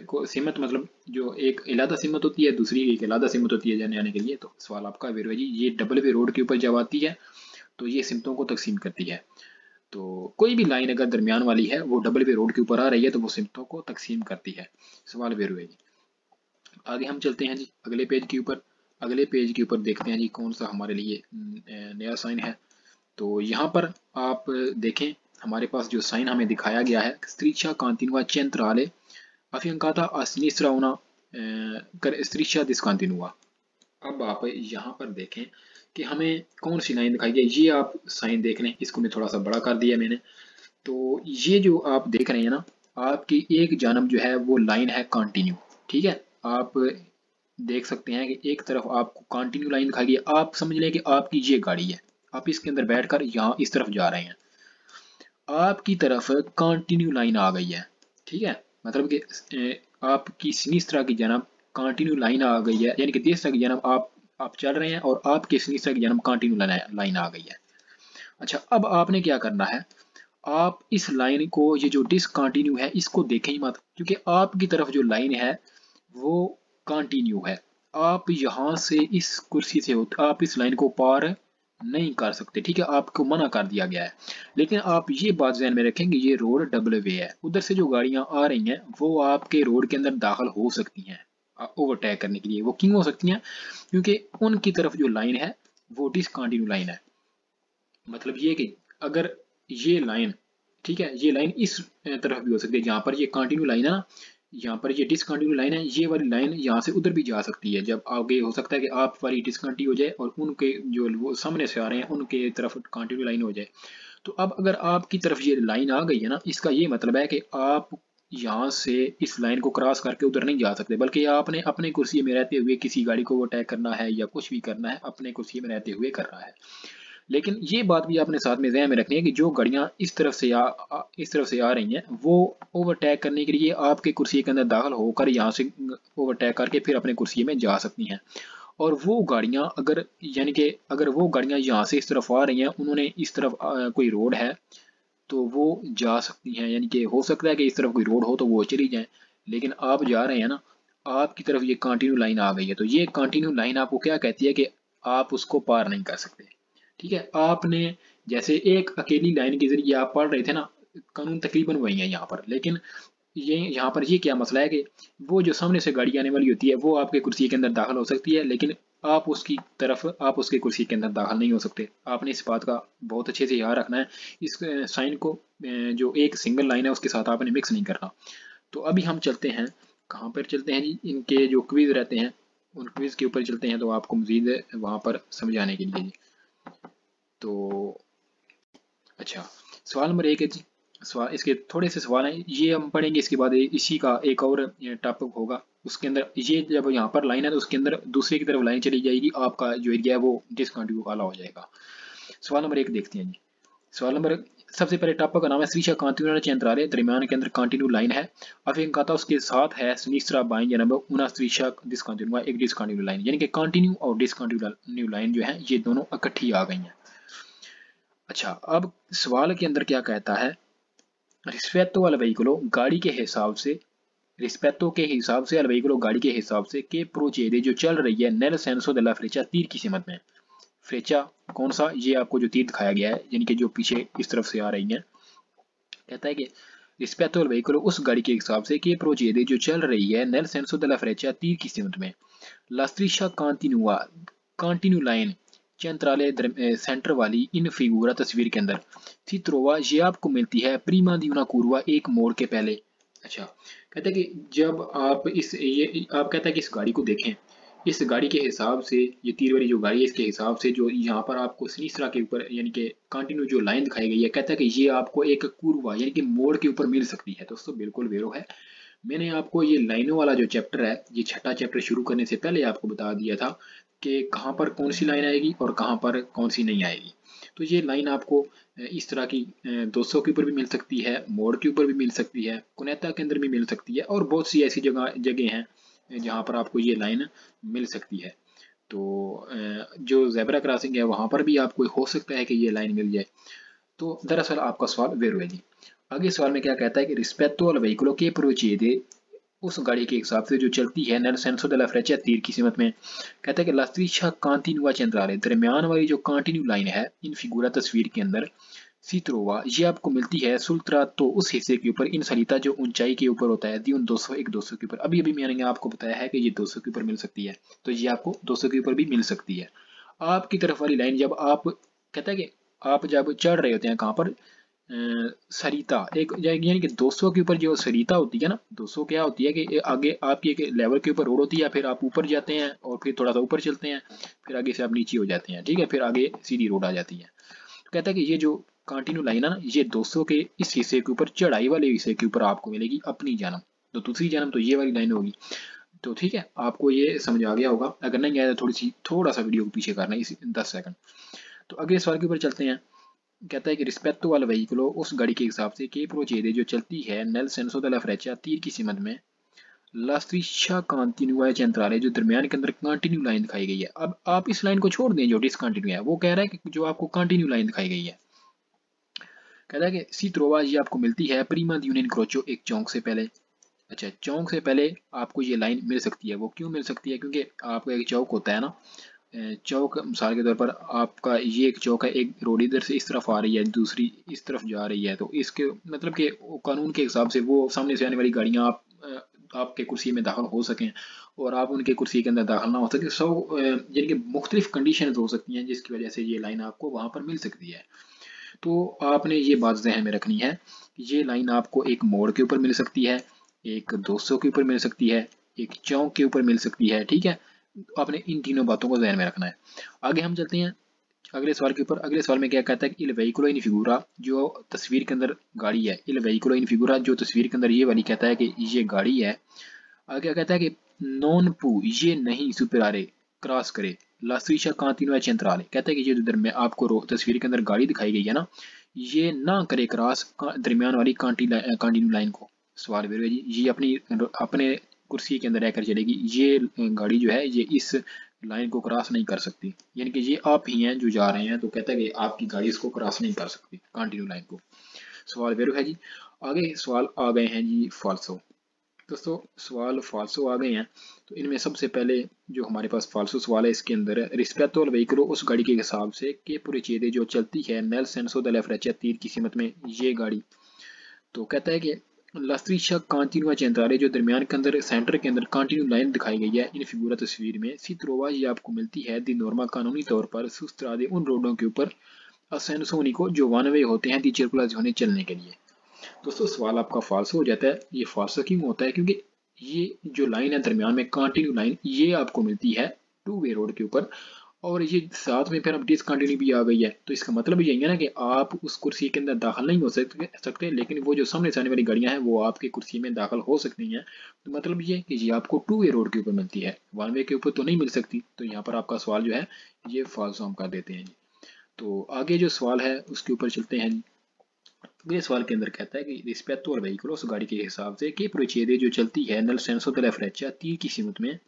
को सिमत मतलब जो एक इलादा सिमत होती है, दूसरी एक इलादा सिमत होती है जाने आने के लिए। तो सवाल आपका वेरो है जी, ये डबल वे रोड के ऊपर जब आती है तो ये सिमतों को तकसीम करती है। तो कोई भी लाइन अगर दरमियान वाली है वो डबल वे रोड के ऊपर आ रही है तो वो सिमतों को तकसीम करती है। सवाल वेरो है जी। आगे हम चलते हैं जी अगले पेज के ऊपर। अगले पेज के ऊपर देखते हैं जी कौन सा हमारे लिए नया साइन है। तो यहाँ पर आप देखें, हमारे पास जो साइन हमें दिखाया गया है, स्त्रीचा कांतिनुआ centrale affiancata a sinistra una striscia discontinua। अब आप यहाँ पर देखें कि हमें कौन सी लाइन दिखाई गई है। ये आप साइन देख लें, इसको मैं थोड़ा सा बड़ा कर दिया मैंने। तो ये जो आप देख रहे हैं ना, आपकी एक जानब जो है वो लाइन है कंटिन्यू, ठीक है। आप देख सकते हैं कि एक तरफ आपको कंटिन्यू लाइन दिखाई गई है। आप समझ लें कि आपकी ये गाड़ी है, आप इसके अंदर बैठकर यहाँ इस तरफ जा रहे हैं, आपकी तरफ कंटिन्यू लाइन आ गई है, ठीक है। मतलब कि आपकी सिनिस्ट्रा की जानब कंटिन्यू लाइन आ गई है, यानी कि देसरा की जानब आप चल रहे हैं और आपके सिनिस्ट्रा की जानब कंटिन्यू लाइन आ गई है। अच्छा, अब आपने क्या करना है, आप इस लाइन को, ये जो डिसकंटिन्यू है, इसको देखें ही मत, क्योंकि आपकी तरफ जो लाइन है वो कंटिन्यू है। आप यहाँ से इस कुर्सी से आप इस लाइन को पार नहीं कर सकते, ठीक है, आपको मना कर दिया गया है। लेकिन आप ये बात ध्यान में रखेंगे, ये रोड डबल वे है, उधर से जो गाड़ियां आ रही हैं वो आपके रोड के अंदर दाखिल हो सकती हैं ओवरटेक करने के लिए। वो क्यों हो सकती हैं, क्योंकि उनकी तरफ जो लाइन है वो डिसकंटिन्यू लाइन है। मतलब ये कि अगर ये लाइन, ठीक है, ये लाइन इस तरफ भी हो सकती है, जहाँ पर ये कंटिन्यू लाइन है ना, यहाँ पर ये डिसकंटिन्यू लाइन है, ये वाली लाइन यहाँ से उधर भी जा सकती है। जब आगे हो सकता है कि आप वाली डिसकंटिन्यू हो जाए और उनके जो वो सामने से आ रहे हैं उनके तरफ कंटिन्यू लाइन हो जाए। तो अब अगर आपकी तरफ ये लाइन आ गई है ना, इसका ये मतलब है कि आप यहाँ से इस लाइन को क्रॉस करके उधर नहीं जा सकते, बल्कि आपने अपने कुर्सी में रहते हुए किसी गाड़ी को अटैक करना है या कुछ भी करना है, अपने कुर्सी में रहते हुए करना है। लेकिन ये बात भी आपने साथ में ज़हन में रखनी है कि जो गाड़ियाँ इस तरफ से आ रही हैं वो ओवरटेक करने के लिए आपके कुर्सी के अंदर दाखिल होकर यहाँ से ओवरटेक करके फिर अपने कुर्सी में जा सकती हैं। और वो गाड़ियाँ अगर, यानी कि अगर वो गाड़ियाँ यहाँ से इस तरफ आ रही हैं, उन्होंने इस तरफ कोई रोड है तो वो जा सकती हैं, यानी कि हो सकता है कि इस तरफ कोई रोड हो तो वो चली जाएं। लेकिन आप जा रहे हैं ना, आपकी तरफ ये कंटिन्यू लाइन आ गई है, तो ये कंटिन्यू लाइन आपको क्या कहती है कि आप उसको पार नहीं कर सकते, ठीक है। आपने जैसे एक अकेली लाइन के जरिए आप पढ़ रहे थे ना, कानून तकरीबन वही है यहाँ पर, लेकिन ये यहाँ पर ये क्या मसला है कि वो जो सामने से गाड़ी आने वाली होती है वो आपके कुर्सी के अंदर दाखिल हो सकती है, लेकिन आप उसके कुर्सी के अंदर दाखिल नहीं हो सकते। आपने इस बात का बहुत अच्छे से याद रखना है। इस साइन को जो एक सिंगल लाइन है उसके साथ आपने मिक्स नहीं करना। तो अभी हम चलते हैं, कहाँ पर चलते हैं जी, इनके जो क्विज रहते हैं उन क्विज के ऊपर चलते हैं, तो आपको मजीद वहाँ पर समझाने के लिए जी। तो अच्छा, सवाल नंबर 1 है जी, सवाल इसके थोड़े से सवाल हैं, ये हम पढ़ेंगे, इसके बाद इसी का एक और टॉपिक होगा। उसके अंदर ये जब यहाँ पर लाइन है तो उसके अंदर दूसरे की तरफ लाइन चली जाएगी, आपका जो एरिया है वो डिसकंटिन्यू वाला हो जाएगा। सवाल नंबर 1 देखते हैं जी। सवाल नंबर, सबसे पहले टॉपिक का नाम है श्रीशा कांतिनुरा चंद्रालय, दरमियान के अंदर कंटिन्यू लाइन है। अफिंकाता उसके साथ है सुनिश्रा बाइन जनब उना श्रीशा डिसकंटिन्यू एक डिसकंटिन्यू लाइन, यानी कि कंटिन्यू और डिसकंटिन्यू लाइन जो है ये दोनों इकट्ठी आ गई हैं। अच्छा, अब सवाल के अंदर क्या कहता है रिस्पेत्तो al veicolo गाड़ी के हिसाब से, रिस्पेत्तो के हिसाब से, al veicolo गाड़ी के हिसाब से, के प्रोचेदे जो चल रही है, nel senso della freccia तीर की सीमत में। फ्रेचा कौन सा, ये आपको जो तीर दिखाया गया है यानी कि जो पीछे इस तरफ से आ रही है, कहता है कि रिस्पेत्तो al veicolo उस गाड़ी के हिसाब से, के प्रोचेदे जो चल रही है, nel senso della freccia तीर की सीमत में, la striscia continua continue line centrale centre वाली इन फिगूरा तस्वीर के अंदर, si trova ये आपको मिलती है प्रीमा दी una curva एक मोड़ के पहले। अच्छा, कहते हैं कि जब आप इस ये आप कहता है कि इस गाड़ी को देखें, इस गाड़ी के हिसाब से, ये तीर वाली जो गाड़ी है इसके हिसाब से जो यहाँ पर आपको सिनिस्ट्रा के ऊपर यानी कि कंटिन्यू जो लाइन दिखाई गई है, कहता है कि ये आपको एक कुर्वा यानी कि मोड़ के ऊपर मिल सकती है। दोस्तों बिल्कुल वेरो है, मैंने आपको ये लाइनों वाला जो चैप्टर है, ये छठा चैप्टर शुरू करने से पहले आपको बता दिया था कि कहाँ पर कौन सी लाइन आएगी और कहाँ पर कौन सी नहीं आएगी। तो ये लाइन आपको इस तरह की 200 के ऊपर भी मिल सकती है, मोड़ के ऊपर भी मिल सकती है, कुनेता के अंदर भी मिल सकती है, और बहुत सी ऐसी जगह हैं जहाँ पर आपको ये लाइन मिल सकती है। तो जो ज़ेब्रा क्रॉसिंग है वहाँ पर भी आपको हो सकता है कि ये लाइन मिल जाए। तो दरअसल आपका सवाल वेरो है जी। आगे सवाल में क्या कहता है कि रिस्पेत्तो al veicolo che procede उस गाड़ी के हिसाब से जो चलती है nel senso della freccia तीर की सीमत में, कहता है कि la striscia continua centrale दरमियान वाली जो कंटिन्यू लाइन है इन फिगूरा तस्वीर के अंदर, si trova ये आपको मिलती है sul tratto उस हिस्से के ऊपर, इन सलीता जो ऊंचाई के ऊपर होता है, दी उन 200 एक 200 के ऊपर। अभी अभी मैंने आपको बताया है कि ये 200 के ऊपर मिल सकती है, तो ये आपको 200 के ऊपर भी मिल सकती है। आपकी तरफ वाली लाइन जब आप, कहता है कि आप जब चढ़ रहे होते हैं कहाँ पर, सरिता एक यानी कि 200 के ऊपर जो सरिता होती है ना, 200 क्या होती है कि आगे आपकी एक लेवल के ऊपर रोड होती है, फिर आप ऊपर जाते हैं और फिर थोड़ा सा ऊपर चलते हैं, फिर आगे से आप नीचे हो जाते हैं, ठीक है, फिर आगे सीधी रोड आ जाती है। तो कहता है कि ये जो कंटिन्यू लाइन है ना, ये 200 के इस हिस्से के ऊपर, चढ़ाई वाले हिस्से के ऊपर आपको मिलेगी अपनी जन्म, तो दूसरी जन्म तो ये वाली लाइन होगी। तो ठीक है, आपको ये समझ आ गया होगा, अगर नहीं आया तो थोड़ा सा वीडियो को पीछे करना है, इसी 10 सेकंड। तो अगले सवाल के ऊपर चलते हैं। कहता है कि रिस्पेक्टो वाला वहीकलो उस गाड़ी के हिसाब से के प्रोचेदे जो चलती है नेल सेंसो दella freccia तीर की सीमत में, ला striscia continua centrale जो दरमियान के अंदर कंटिन्यू लाइन दिखाई गई है। अब आप इस लाइन को छोड़ दें जो डिसकंटिन्यू है, वो कह रहा है कि जो आपको कंटिन्यू लाइन दिखाई गई है, कहता है कि सी त्रोवा ये आपको मिलती है प्रीमा दी यूनियन क्रोचो एक चौक से पहले। अच्छा, चौक से पहले आपको ये लाइन मिल सकती है, वो क्यों मिल सकती है, क्योंकि आपका एक चौक होता है ना, चौक मिसाल के तौर पर आपका ये एक चौक है, एक रोड इधर से इस तरफ आ रही है, दूसरी इस तरफ जा रही है, तो इसके मतलब कि कानून के हिसाब से वो सामने से आने वाली गाड़ियां आपके कुर्सी में दाखिल हो सकें और आप उनके कुर्सी के अंदर दाखिल ना हो सके, यानी कि मुख्तलिफ कंडीशन हो सकती हैं जिसकी वजह से ये लाइन आपको वहां पर मिल सकती है। तो आपने ये बात जहन में रखनी है कि ये लाइन आपको एक मोड़ के ऊपर मिल सकती है, एक 200 के ऊपर मिल सकती है, एक चौक के ऊपर मिल सकती है, ठीक है। आपने इन तीनों बातों को जहन में रखना है। आगे हम चलते हैं अगले सवाल के ऊपर। अगले सवाल में क्या कहता है कि इल वेहिकुलो इन फिगूरा जो तस्वीर के अंदर गाड़ी है, इल वेहिकुलो इन फिगूरा जो तस्वीर के अंदर ये वाली कहता है कि ये गाड़ी है। आगे क्या कहता है कि नॉन पू ये नहीं सुपरारे क्रॉस करे लास्ट्रीशा कांतिनो चेंट्राले, कहता है कि ये जो दरमियान आपको तस्वीर के अंदर गाड़ी दिखाई गई है ना, ये ना करे क्रॉस दरमियान वाली कंटिन्यू लाइन को। सवाल वेरो जी, ये अपनी अपने कुर्सी के अंदर रहकर चलेगी, ये गाड़ी जो है ये इस लाइन को क्रॉस नहीं कर सकती, यानी कि ये आप ही हैं जो जा रहे हैं, तो कहता है कि आपकी गाड़ी इसको क्रॉस नहीं कर सकती कंटिन्यू लाइन को। सवाल वेरो है जी। आगे सवाल आ गए हैं जी फाल्सो। दोस्तों सवाल फाल्सो आ गए हैं, तो इनमें सबसे पहले जो हमारे पास फाल्सो सवाल है इसके अंदर रिस्पेक्टो अल वेहिकुलो उस गाड़ी के हिसाब से के प्रोचेदे जो चलती है नेल सेंसो दella freccia तीर की सीमत में ये गाड़ी। तो कहता है कि लास्ट्रीशा कांटिन्यूआ चेंट्राले जो दरमियान के अंदर सेंटर के अंदर कंटिन्यू लाइन दिखाई गई है इन फिगूरा तस्वीर में, सी त्रोवा ये आपको मिलती है दी नॉर्मा कानूनी तौर पर सुस्त्रादे उन रोडों के ऊपर असेंसोनी को जो वन वे होते हैं दी circolazione चलने के लिए। दोस्तों सवाल आपका फॉल्स हो जाता है। ये फॉल्स क्यों होता है, क्योंकि ये जो लाइन है दरमियान में कंटिन्यू लाइन ये आपको मिलती है टू वे रोड के ऊपर, और ये साथ में फिर अब डिसकंटिन्यू भी आ गई है, तो इसका मतलब यही है ना कि आप उस कुर्सी के अंदर दाखिल नहीं हो सकते, लेकिन वो जो सामने से आने वाली गाड़ियां हैं वो आपकी कुर्सी में दाखिल हो सकती हैं। तो मतलब ये कि ये आपको टू वे रोड के ऊपर मिलती है, वन वे के ऊपर तो नहीं मिल सकती। तो यहाँ पर आपका सवाल जो है ये फॉल्स हम कर देते हैं। तो आगे जो सवाल है उसके ऊपर चलते हैं। अगले सवाल के अंदर कहता है कि रिस्पेक्टो और वेहिकुलो उस गाड़ी के हिसाब से कि प्रोचेदे जो चलती है नल सेंसो दella freccia तीर की सीमत में,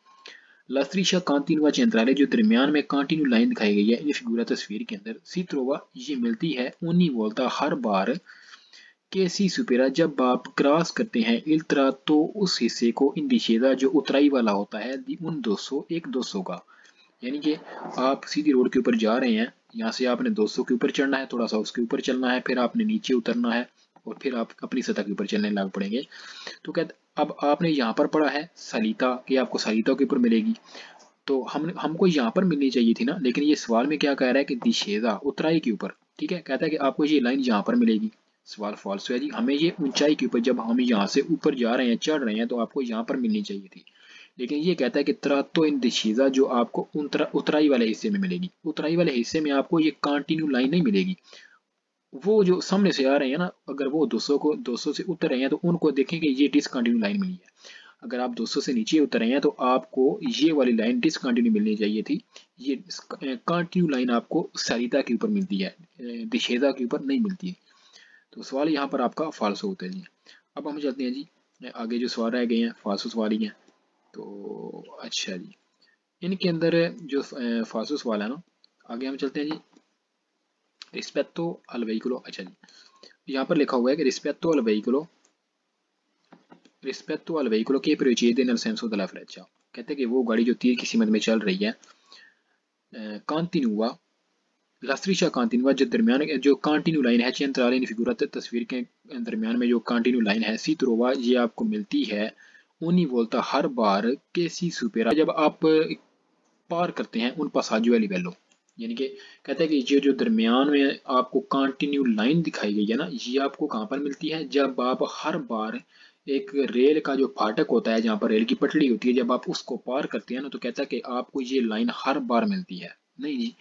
ला striscia continua centrale जो दरमियान में कंटिन्यू लाइन दिखाई गई है इन फिगूरा तस्वीर के अंदर, सी त्रोवा ये मिलती है उन्नी वोल्टा हर बार कैसी सुपेरा जब आप क्रॉस करते हैं इल्तरा तो उस हिस्से को इंडिशेदा जो उतराई वाला होता है उन 200 एक 200 का, यानी कि आप सीधी रोड के ऊपर जा रहे हैं, यहाँ से आपने 200 के ऊपर चढ़ना है, थोड़ा सा उसके ऊपर चलना है, फिर आपने नीचे उतरना है और फिर आप अपनी सतह के ऊपर चलने लग पड़ेंगे। तो कहते अब आपने यहाँ पर पढ़ा है सलीता कि आपको सलीता के ऊपर मिलेगी, तो हमको यहाँ पर मिलनी चाहिए थी ना, लेकिन ये सवाल में क्या कह रहा है कि दिशेदा उतराई के ऊपर, ठीक है, कहता है कि आपको ये लाइन यहाँ पर मिलेगी। सवाल फॉल्स है जी, हमें ये ऊंचाई के ऊपर जब हम यहाँ से ऊपर जा रहे हैं चढ़ रहे हैं तो आपको यहाँ पर मिलनी चाहिए थी, लेकिन ये कहता है कि तरातो इन दिशीजा जो आपको उतराई वाले हिस्से में मिलेगी। उतराई वाले हिस्से में आपको ये कंटिन्यू लाइन नहीं मिलेगी, वो जो सामने से आ रहे हैं ना, अगर वो 200 से उतर रहे हैं तो उनको देखेंगे ये डिसकंटिन्यू लाइन मिली है। अगर आप 200 से नीचे उतर रहे हैं तो आपको ये वाली लाइन डिसकंटिन्यू मिलनी चाहिए थी। ये कंटिन्यू लाइन आपको सरिता के ऊपर मिलती है, दिशेदा के ऊपर नहीं मिलती है। तो सवाल यहाँ पर आपका फाल्सो होता है जी। अब हम चलते हैं जी आगे, जो सवाल रह गए हैं फाल्सो सवाल ही हैं। तो अच्छा जी, इनके अंदर जो फाल्सो सवाल है ना, आगे हम चलते हैं जी। रिस्पेक्टो अल वेहिकुलो, अच्छा जी यहाँ पर लिखा हुआ है कि रिस्पेक्टो अल वेहिकुलो che procede nel senso della freccia, कहते हैं कि वो गाड़ी जो तीर की सीमत में चल रही है, continua la striscia continua जो दरमियान जो कंटिन्यू लाइन है centrale in figura, तस्वीर के दरमियान में जो कंटिन्यू लाइन है si trova ये आपको मिलती है ogni volta हर बार che si supera जब आप पार करते हैं उन passaggio a livello, यानी कि कहते हैं कि ये जो दरमियान में आपको कंटिन्यू लाइन दिखाई गई है ना, ये आपको कहाँ पर मिलती है, जब आप हर बार एक रेल का जो फाटक होता है जहाँ पर रेल की पटड़ी होती है, जब आप उसको पार करते हैं ना, तो कहता है कि आपको ये लाइन हर बार मिलती है। नहीं जी,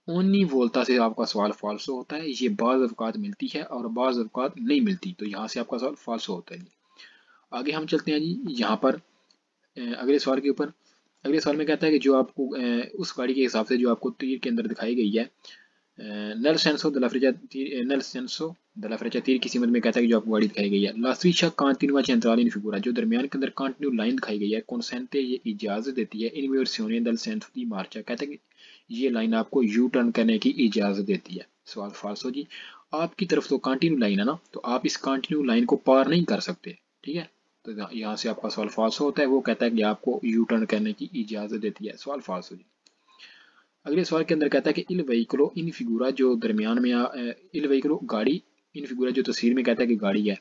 ओनी वोल्टा से आपका सवाल फाल्सो होता है, ये बाज़ अवकात मिलती है और बाज़ अवकात नहीं मिलती, तो यहाँ से आपका सवाल फाल्सो होता है जी। आगे हम चलते हैं जी यहाँ पर अगले सवाल के ऊपर। अगले सवाल में कहता है कि जो आपको उस गाड़ी के हिसाब से जो आपको तीर के अंदर दिखाई गई है, नल सेंसो दला फ्रेचा तीर की सीमत में कहता है कि जो आपको गाड़ी दिखाई गई है, लास्ट्रीचा कांटिन्यूआ सेंट्रल इन फिगूरा जो दरमियान के अंदर कंटिन्यू लाइन दिखाई गई है, कॉन्सेंटे ये इजाजत देती है इनवर्सियोने दल सेंसो दी मार्चा, कहता है कि ये लाइन आपको यू टर्न करने की इजाजत देती है। सवाल फाल्सो जी, आपकी तरफ तो कंटिन्यू लाइन है ना, तो आप इस कंटिन्यू लाइन को पार नहीं कर सकते, ठीक है, तो यहाँ से आपका सवाल फाल्सो होता है, वो कहता है कि आपको यू टर्न करने की इजाजत देती है। सवाल फाल्सो जी। अगले सवाल के अंदर कहता है कि इल वहीकलो इन फिगूरा जो दरमियान में इल वहीकलो गाड़ी, इन फिगूरा जो तस्वीर में कहता है कि गाड़ी है,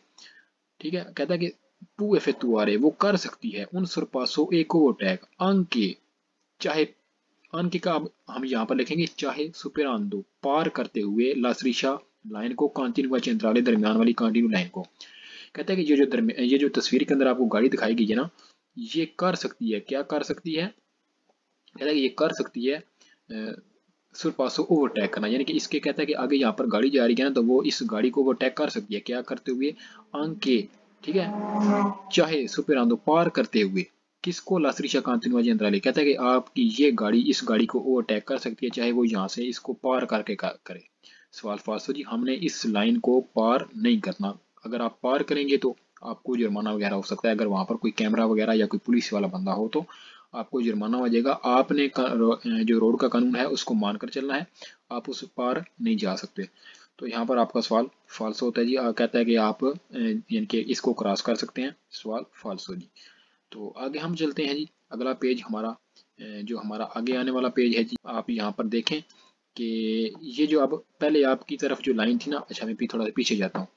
ठीक है, कहता है कि पू एफेक्टुआरे वो कर सकती है उन सरपासो एको अटैक अंके, चाहे अंके का हम यहाँ पर लिखेंगे चाहे सुपेरांदो पार करते हुए लासरिशा लाइन को कंटिन्यू चेंट्राले दरमियान वाली कंटिन्यू लाइन को, कहता है कि ये जो तस्वीर के अंदर आपको गाड़ी दिखाई गई है ना, ये कर सकती है, क्या कर सकती है, कहता है कि ये कर सकती है सुरपासो ओवरटेक करना, यानी कि इसके कहता है कि आगे यहाँ पर गाड़ी जा रही है ना, तो वो इस गाड़ी को ओवरटेक कर सकती है, क्या करते हुए, आंके, ठीक है, चाहे सुपेरांदो पार करते हुए, किसको लासरिशा कांतिनुआ जनरली, कहता है कि आपकी ये गाड़ी इस गाड़ी को ओवरटेक कर सकती है चाहे वो यहाँ से इसको पार करके करे। सवाल फाल्सो जी, हमने इस लाइन को पार नहीं करना, अगर आप पार करेंगे तो आपको जुर्माना वगैरह हो सकता है, अगर वहां पर कोई कैमरा वगैरह या कोई पुलिस वाला बंदा हो तो आपको जुर्माना हो जाएगा। आपने जो रोड का कानून है उसको मानकर चलना है, आप उस पार नहीं जा सकते। तो यहाँ पर आपका सवाल फाल्सो होता है जी, कहता है कि आप यानी कि इसको क्रॉस कर सकते हैं, सवाल फाल्सो जी। तो आगे हम चलते हैं जी, अगला पेज हमारा जो हमारा आगे आने वाला पेज है जी, आप यहाँ पर देखें कि ये जो अब पहले आपकी तरफ जो लाइन थी ना, अच्छा मैं थोड़ा पीछे जाता हूँ,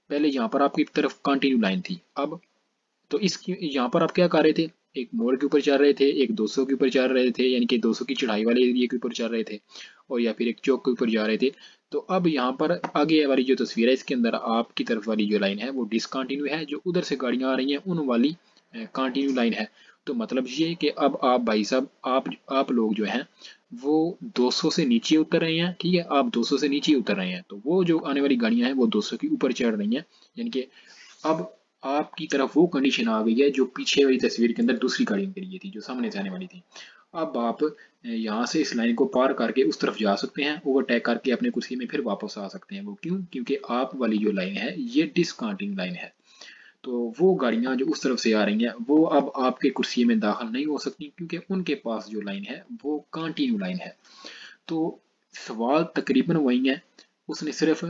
पहले यहाँ पर आपकी तरफ कंटिन्यू लाइन थी, अब तो इसकी यहाँ पर आप क्या कर रहे थे, एक मोड़ के ऊपर चल रहे थे, एक 200 के ऊपर चल रहे थे, यानी कि 200 की चढ़ाई वाले एरिया के ऊपर चल रहे थे, और या फिर एक चौक के ऊपर जा रहे थे। तो अब यहाँ पर आगे वाली जो तस्वीर है इसके अंदर आपकी तरफ वाली जो लाइन है वो डिसकंटिन्यू है, जो उधर से गाड़ियां आ रही हैं उन वाली कंटिन्यू लाइन है। तो मतलब ये है कि अब आप भाई साहब आप लोग जो हैं वो 200 से नीचे उतर रहे हैं, ठीक है, आप 200 से नीचे उतर रहे हैं, तो वो जो आने वाली गाड़ियां हैं वो 200 के ऊपर चढ़ रही हैं, यानी कि अब आपकी तरफ वो कंडीशन आ गई है जो पीछे वाली तस्वीर के अंदर दूसरी गाड़ियों के लिए थी, जो सामने से आने वाली थी। अब आप यहाँ से इस लाइन को पार करके उस तरफ जा सकते हैं, ओवरटेक करके अपने कुर्सी में फिर वापस आ सकते हैं। वो क्यों? क्योंकि आप वाली जो लाइन है ये डिसकाउंटिंग लाइन है, तो वो गाड़ियां जो उस तरफ से आ रही हैं वो अब आपके कुर्सी में दाखिल नहीं हो सकती, क्योंकि उनके पास जो लाइन है वो कंटिन्यू लाइन है। तो सवाल तकरीबन वही है, उसने सिर्फ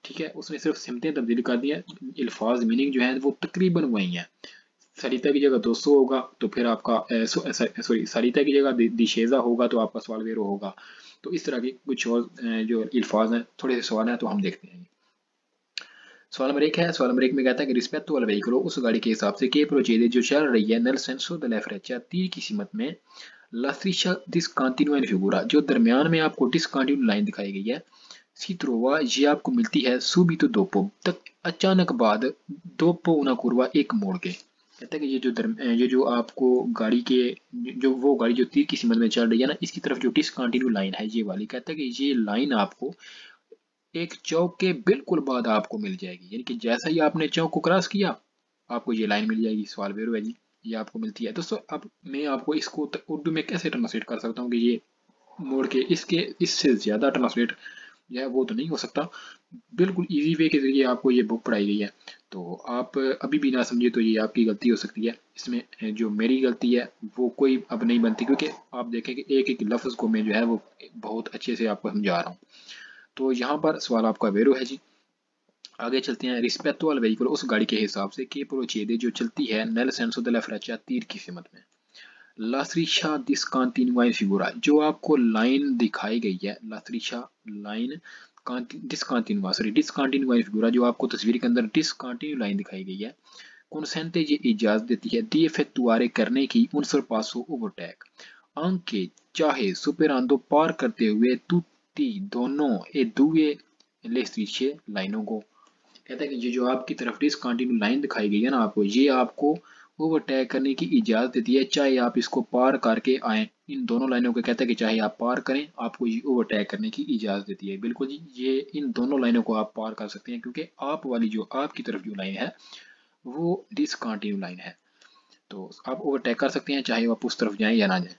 ठीक है, उसने सिर्फ सिमतें तब्दील कर दी हैं, अल्फाज मीनिंग जो है वो तकरीबन वही है। सरिता की जगह 200 होगा तो फिर आपका सॉरी, सरिता की जगह दिशेजा होगा तो आपका सवाल वेरो होगा। तो इस तरह की कुछ और जो अल्फाज हैं, थोड़े से सवाल हैं, तो हम देखते हैं। सवाल नंबर 1 है, सवाल नंबर 1 में कहता है कि रिस्पेक्ट वाला व्हीकल उस गाड़ी के हिसाब से के प्रोसीजर जो चल रही है नल सेंसो द लेफ्रेचा तीर की सीमत में लास्ट्रिशा डिसकंटिन्यू एंड फिगूरा, जो दरमियान में आपको डिसकंटिन्यू लाइन दिखाई गई है सीत्रोवा, ये आपको मिलती है सुबीतो दोपो तक अचानक बाद दोपो उना कुरवा एक मोड़ के। कहता है कि ये जो आपको गाड़ी के जो वो गाड़ी जो तीर की सीमत में चल रही है ना, इसकी तरफ जो डिसकंटिन्यू लाइन है ये वाली, कहता है कि ये लाइन आपको एक चौक के बिल्कुल बाद आपको मिल जाएगी, यानी कि जैसा ही आपने चौक को क्रॉस किया आपको ये लाइन मिल जाएगी। सवाल वेरो है जी, ये आपको मिलती है। दोस्तों अब मैं आपको इसको उर्दू में कैसे ट्रांसलेट कर सकता हूँ कि ये मोड़ के, इसके इससे ज्यादा ट्रांसलेट जो है वो तो नहीं हो सकता। बिल्कुल इजी वे के जरिए आपको ये बुक पढ़ाई गई है, तो आप अभी भी ना समझे तो ये आपकी गलती हो सकती है। इसमें जो मेरी गलती है वो कोई अब नहीं बनती, क्योंकि आप देखें कि एक एक लफ्ज़ को मैं जो है वो बहुत अच्छे से आपको समझा रहा हूँ। तो यहाँ पर सवाल आपका वेरो है जी। आगे चलते हैं। रिस्पेक्टो al vehículo उस गाड़ी के हिसाब से के प्रोचेदे जो चलती है nel senso della freccia तीर की सीमत में La striscia discontinua in figura, जो आपको लाइन दिखाई गई है La लाइन डिसकंटिन्यूआ सॉरी डिसकंटिन्यूआ इन फिगूरा, जो आपको तस्वीर के अंदर डिसकंटिन्यू लाइन दिखाई गई है कॉन्सेंटे ये इजाजत देती है दी इफेक्टुआरे करने की उन सरपासो ओवरटेक anche चाहे सुपेरांदो पार करते हुए तुtti दोनों ए दुए ले strisce लाइनों को। कहता है कि ये जो आपकी तरफ डिसकंटिन्यू लाइन दिखाई गई है ना आपको, ये आपको ओवरटेक करने की इजाजत देती है चाहे आप इसको पार करके आए। इन दोनों लाइनों को कहता है कि चाहे आप पार करें आपको ये ओवरटेक करने की इजाजत देती है। बिल्कुल जी, ये इन दोनों लाइनों को आप पार कर सकते हैं, क्योंकि आप वाली जो आपकी तरफ जो लाइन है वो डिसकंटिन्यू लाइन है, तो आप ओवरटेक कर सकते हैं चाहे आप उस तरफ जाएं या ना जाएं।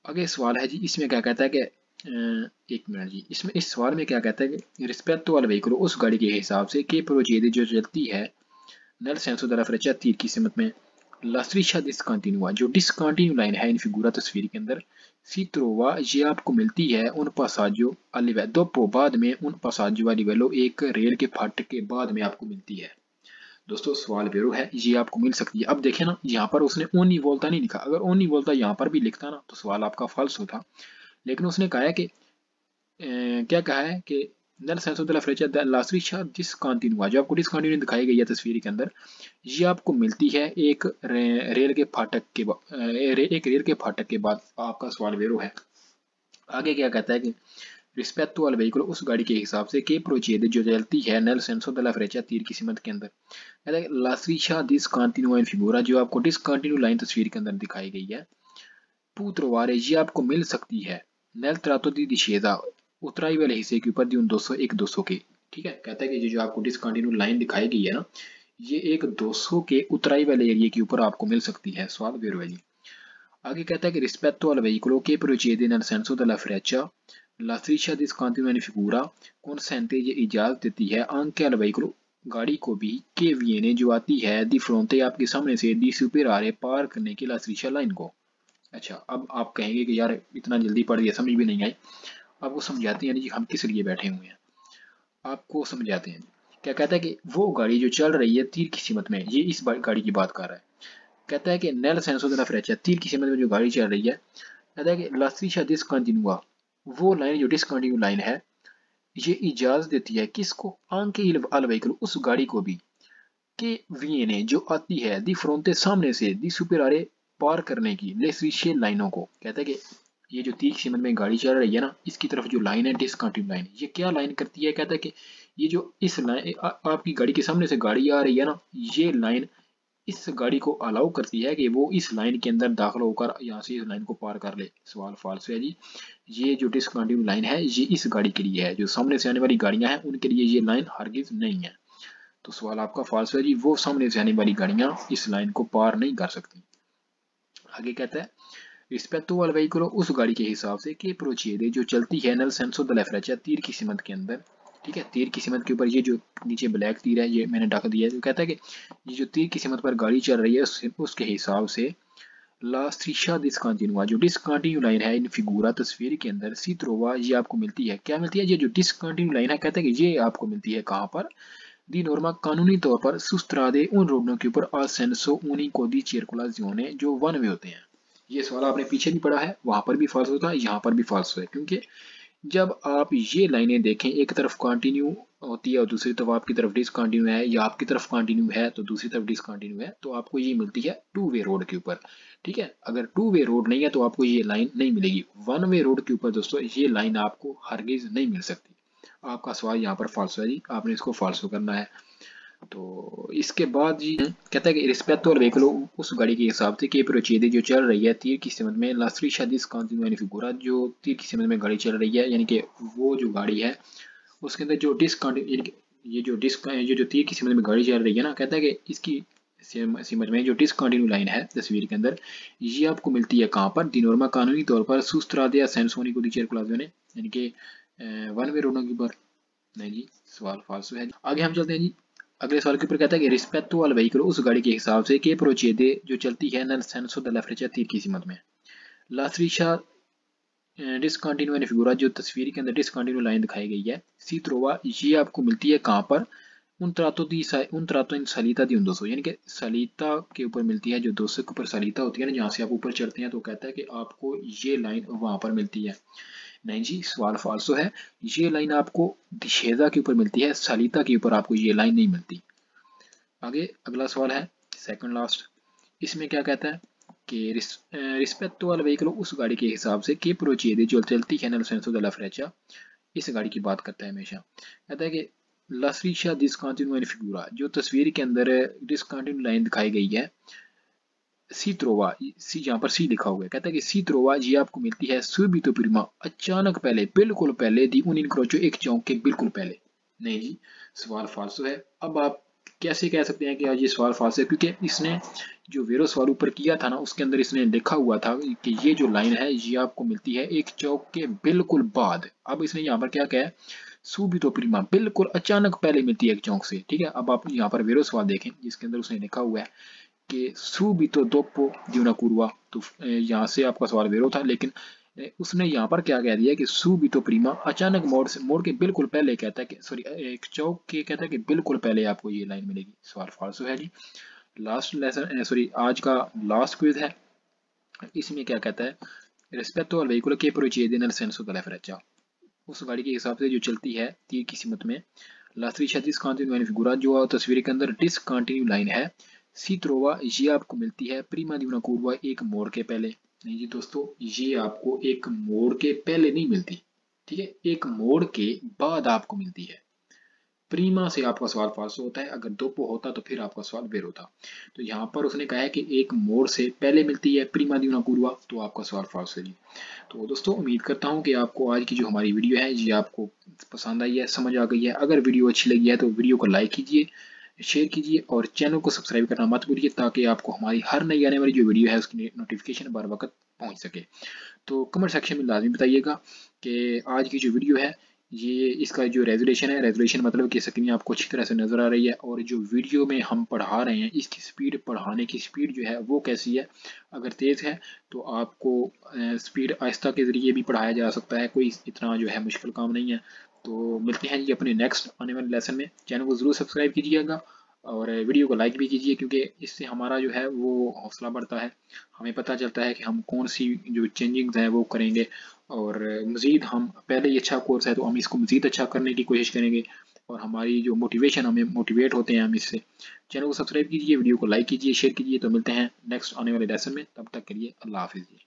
आगे सवाल है जी, इसमें क्या कहता है कि एक मिनट जी, इसमें इस सवाल में क्या कहता है कि रिस्पेक्ट वाला व्हीकल उस गाड़ी के हिसाब से के प्रोसीजर जो चलती है नल सेंसो दella freccia तीर की सीमत में la striscia discontinua जो डिसकंटिन्यू लाइन है इन फिगूरा तस्वीर के अंदर सी त्रोवा, ये आपको मिलती है उन पासाजो अलिवे दोपो बाद में उन पासाजो वाली वेलो एक रेल के फाटक के बाद में आपको मिलती है। दोस्तों सवाल वेरो है, ये आपको मिल सकती है। अब देखें ना, यहाँ पर उसने ओनी वोल्टा नहीं लिखा, अगर ओनी वोल्टा यहाँ पर भी लिखता ना तो सवाल आपका फॉल्स होता, लेकिन उसने कहा है कि क्या कहा है कि नल सेंसो दella freccia la striscia discontinua, जो आपको डिसकंटिन्यू दिखाई गई है तस्वीर के अंदर, ये आपको मिलती है एक रेल के फाटक के एक रेल के फाटक के बाद। आपका सवाल वेरो है। आगे क्या कहता है कि रिस्पेक्टो al vehículo उस गाड़ी के हिसाब से के प्रोसीजर जो चलती है नल सेंसो della freccia तीर की सीमत के अंदर, कहता है la striscia discontinua in figura, जो आपको डिसकंटिन्यू लाइन तस्वीर के अंदर दिखाई गई है पूत्रवारे, ये आपको मिल सकती है नल trato di discesa उतराई वाले हिस्से के ऊपर दी उन 200 एक 200 के। ठीक है, कहता है कि ये जो आपको डिसकंटिन्यू लाइन दिखाई गई है ना, ये एक 200 के उतराई वाले एरिया के ऊपर आपको मिल सकती है। सवाल वेरो है जी। आगे कहता है कि rispetto al vehicolo che procede nel senso della freccia la striscia discontinua in figura consente, ये इजाजत देती है anche al vehicolo गाड़ी को भी के viene जो आती है दी fronte आपके सामने से दी superare पार करने की la striscia लाइन को। अच्छा, अब आप कहेंगे कि यार इतना जल्दी पढ़ दिया समझ भी नहीं आई। आपको समझाते हैं जी हम किस लिए बैठे हुए हैं, आपको समझाते हैं। क्या कहता है कि वो गाड़ी जो चल रही है तीर की सीमत में, ये इस गाड़ी की बात कर रहा है। कहता है कि नेल सेंसो della freccia तीर की सीमत में जो गाड़ी चल रही है, कहता है कि la striscia discontinua वो लाइन जो डिसकंटिन्यू लाइन है, ये इजाजत देती है किसको anche al vehicolo उस गाड़ी को भी के viene जो आती है दी fronte सामने से दी superare पार करने की ले strisce लाइनों को। कहता है कि ये जो तीर की सीमत में गाड़ी चल रही है ना, इसकी तरफ जो लाइन है डिसकंटिन्यू लाइन, ये क्या लाइन करती है, कहता है कि ये जो इस लाइन आपकी गाड़ी के सामने से गाड़ी आ रही है ना, ये लाइन इस गाड़ी को अलाउ करती है कि वो इस लाइन के अंदर दाखिल होकर यहाँ से इस लाइन को पार कर ले। सवाल फाल्स है जी, ये जो डिसकंटिन्यू लाइन है ये इस गाड़ी के लिए है, जो सामने से आने वाली गाड़ियां हैं उनके लिए ये लाइन हरगिज नहीं है। तो सवाल आपका फाल्स है जी, वो सामने से आने वाली गाड़ियां इस लाइन को पार नहीं कर सकती। आगे कहता है रिस्पेक्टो al vehicolo उस गाड़ी के हिसाब से के प्रोसीजर जो चलती है nel senso della freccia तीर की सीमत के अंदर। ठीक है, तीर की सीमत के ऊपर ये जो नीचे ब्लैक तीर है ये मैंने ढक दिया है, तो कहता है कि ये जो तीर की सीमत पर गाड़ी चल रही है उसके हिसाब से ला स्त्रीशा डिसकंटिन्यूआ, जो डिसकंटिन्यू लाइन है इन फिगूरा तस्वीर के अंदर, सी त्रोवा ये आपको मिलती है। क्या मिलती है? ये जो डिसकंटिन्यू लाइन है कहते हैं कि ये आपको मिलती है कहाँ पर? दी नॉर्मा कानूनी तौर पर सुस्त्रादे उन रोडों के ऊपर असेंसो उनिको दी circolazione जो वन वे होते हैं। ये सवाल आपने पीछे भी पढ़ा है, वहां पर भी फॉल्स होता है, यहाँ पर भी फॉल्स है, क्योंकि जब आप ये लाइनें देखें, एक तरफ कंटिन्यू होती है और दूसरी तरफ आपकी तरफ डिसकंटिन्यू है, या आपकी तरफ कंटिन्यू है तो दूसरी तरफ डिसकंटिन्यू है, तो आपको ये मिलती है टू वे रोड के ऊपर। ठीक है, अगर टू वे रोड नहीं है तो आपको ये लाइन नहीं मिलेगी। वन वे रोड के ऊपर दोस्तों ये लाइन आपको हरगिज नहीं मिल सकती। आपका सवाल यहाँ पर फॉल्स है जी, आपने इसको फॉल्स करना है। तो इसके बाद जी कहता है कि रिस्पेक्ट और वेहिकल उस गाड़ी के हिसाब से कि प्रोचेदे जो चल रही है तीर की समझ में लास्ट्री शादी फिगूरा, जो तीर की समझ में गाड़ी चल रही है, यानी कि वो जो गाड़ी है उसके अंदर जो ये जो तीर की समझ में गाड़ी चल रही है ना, कहता है कि इसकी समझ में जो डिसकंटिन्यू लाइन है तस्वीर के अंदर, ये आपको मिलती है कहाँ पर? दी नॉर्मा कानूनी तौर पर सुस्त्रादे सेंसोनी को दी circolazione, यानी कि वन वे रोडों के ऊपर। नहीं जी, सवाल फालतू है। आगे हम चलते हैं जी, अगले सवाल के ऊपर कहता है कि रिस्पेक्टो वाल व्हीकल उस गाड़ी के हिसाब से के प्रोचेदे जो चलती है नल सेंसो द लेफ्रेचा तीर की सीमत में। लास्ट्रीशा डिसकंटिन्यू फिगूरा, जो तस्वीर के अंदर डिसकंटिन्यू लाइन दिखाई गई है, सी त्रोवा ये आपको मिलती है कहाँ पर? उन त्रातो इन सलीता दी उन 200, यानी कि सलीता के ऊपर मिलती है, जो 200 के ऊपर सलीता होती है ना, जहाँ से आप ऊपर चढ़ते हैं, तो कहता है कि आपको ये लाइन वहां पर मिलती है। नहीं जी, सवाल फालसो है। ये लाइन आपको दिशेजा के ऊपर मिलती है, सलीता के ऊपर आपको ये लाइन नहीं मिलती। आगे अगला सवाल है, सेकंड लास्ट। इसमें क्या कहता है कि रिस्पेक्टो वाला व्हीकल उस गाड़ी के हिसाब से के प्रोचेदे जो चलती है नल सेंसो दella freccia, इस गाड़ी की बात करता है हमेशा। कहता है कि लास्ट्रीशा डिसकंटिन्यू फिगूरा, जो तस्वीर के अंदर डिसकंटिन्यू लाइन दिखाई गई है, सी त्रोवा, सी जहाँ पर सी लिखा हुआ है, कहता है कि सी त्रोवा ये आपको मिलती है सुबीतो प्रीमा, अचानक पहले, बिल्कुल पहले, दी उन इनक्रोचो एक चौक के बिल्कुल पहले। नहीं जी, सवाल फालसो है। अब आप कैसे कह सकते हैं कि आज ये सवाल फालसो है? क्योंकि इसने जो वेरो सवाल ऊपर किया था ना, उसके अंदर इसने लिखा हुआ था कि ये जो लाइन है ये आपको मिलती है एक चौक के बिल्कुल बाद। अब इसने यहाँ पर क्या कहा है? सुबीतो प्रीमा, बिल्कुल अचानक पहले मिलती है एक चौक से। ठीक है, अब आप यहाँ पर वेरो सवाल देखें जिसके अंदर उसने लिखा हुआ है कि subito dopo di una curva, तो यहाँ से आपका सवाल वेरो था, लेकिन उसने यहाँ पर क्या कह दिया कि subito prima, अचानक मोड़ के बिल्कुल पहले, कहता है कि सॉरी एक चौक के, कहता है कि बिल्कुल पहले आपको ये लाइन मिलेगी। सवाल फालसो है जी। लास्ट लेसन सॉरी आज का लास्ट क्विज है, इसमें क्या कहता है? रिस्पेक्टो al veicolo che procede nel senso della freccia, उस गाड़ी के हिसाब से जो चलती है तीर की सीमत में, लास्ट्रीशा डिसकंटिन्यू फिगूरा, जो तस्वीर के अंदर डिसकंटिन्यू लाइन है, सी त्रोवा ये आपको मिलती है प्रीमा दी una curva, एक मोड़ के पहले। नहीं जी दोस्तों, ये आपको एक मोड़ के पहले नहीं मिलती। ठीक है, एक मोड़ के बाद आपको मिलती है। प्रीमा से आपका सवाल फालसो होता है, अगर दोपो होता तो फिर आपका सवाल वेर होता। तो यहाँ पर उसने कहा है कि एक मोड़ से पहले मिलती है प्रीमा दी una curva, तो आपका सवाल फालसो है जी। तो दोस्तों उम्मीद करता हूँ कि आपको आज की जो हमारी वीडियो है ये आपको पसंद आई है, समझ आ गई है। अगर वीडियो अच्छी लगी है तो वीडियो को लाइक कीजिए, शेयर कीजिए और चैनल को सब्सक्राइब करना मत भूलिए, ताकि आपको हमारी हर नई आने वाली जो वीडियो है उसकी नोटिफिकेशन बर वक्त पहुँच सके। तो कमेंट सेक्शन में लाजमी बताइएगा कि आज की जो वीडियो है ये इसका जो रेजोल्यूशन है, रेजोल्यूशन मतलब कि स्क्रीन आपको अच्छी तरह से नज़र आ रही है, और जो वीडियो में हम पढ़ा रहे हैं इसकी स्पीड, पढ़ाने की स्पीड जो है वो कैसी है। अगर तेज़ है तो आपको स्पीड आहिस्ता के ज़रिए भी पढ़ाया जा सकता है, कोई इतना जो है मुश्किल काम नहीं है। तो मिलते हैं जी अपने नेक्स्ट आने वाले लेसन में। चैनल को ज़रूर सब्सक्राइब कीजिएगा और वीडियो को लाइक भी कीजिए, क्योंकि इससे हमारा जो है वो हौसला बढ़ता है, हमें पता चलता है कि हम कौन सी जो चेंजिंग्स हैं वो करेंगे, और मज़ीद हम पहले ही अच्छा कोर्स है तो हम इसको मज़ीद अच्छा करने की कोशिश करेंगे, और हमारी जो मोटिवेशन, हमें मोटिवेट होते हैं हम इससे। चैनल को सब्सक्राइब कीजिए, वीडियो को लाइक कीजिए, शेयर कीजिए। तो मिलते हैं नेक्स्ट आने वाले लेसन में, तब तक के लिए अल्लाह हाफिज़ जी।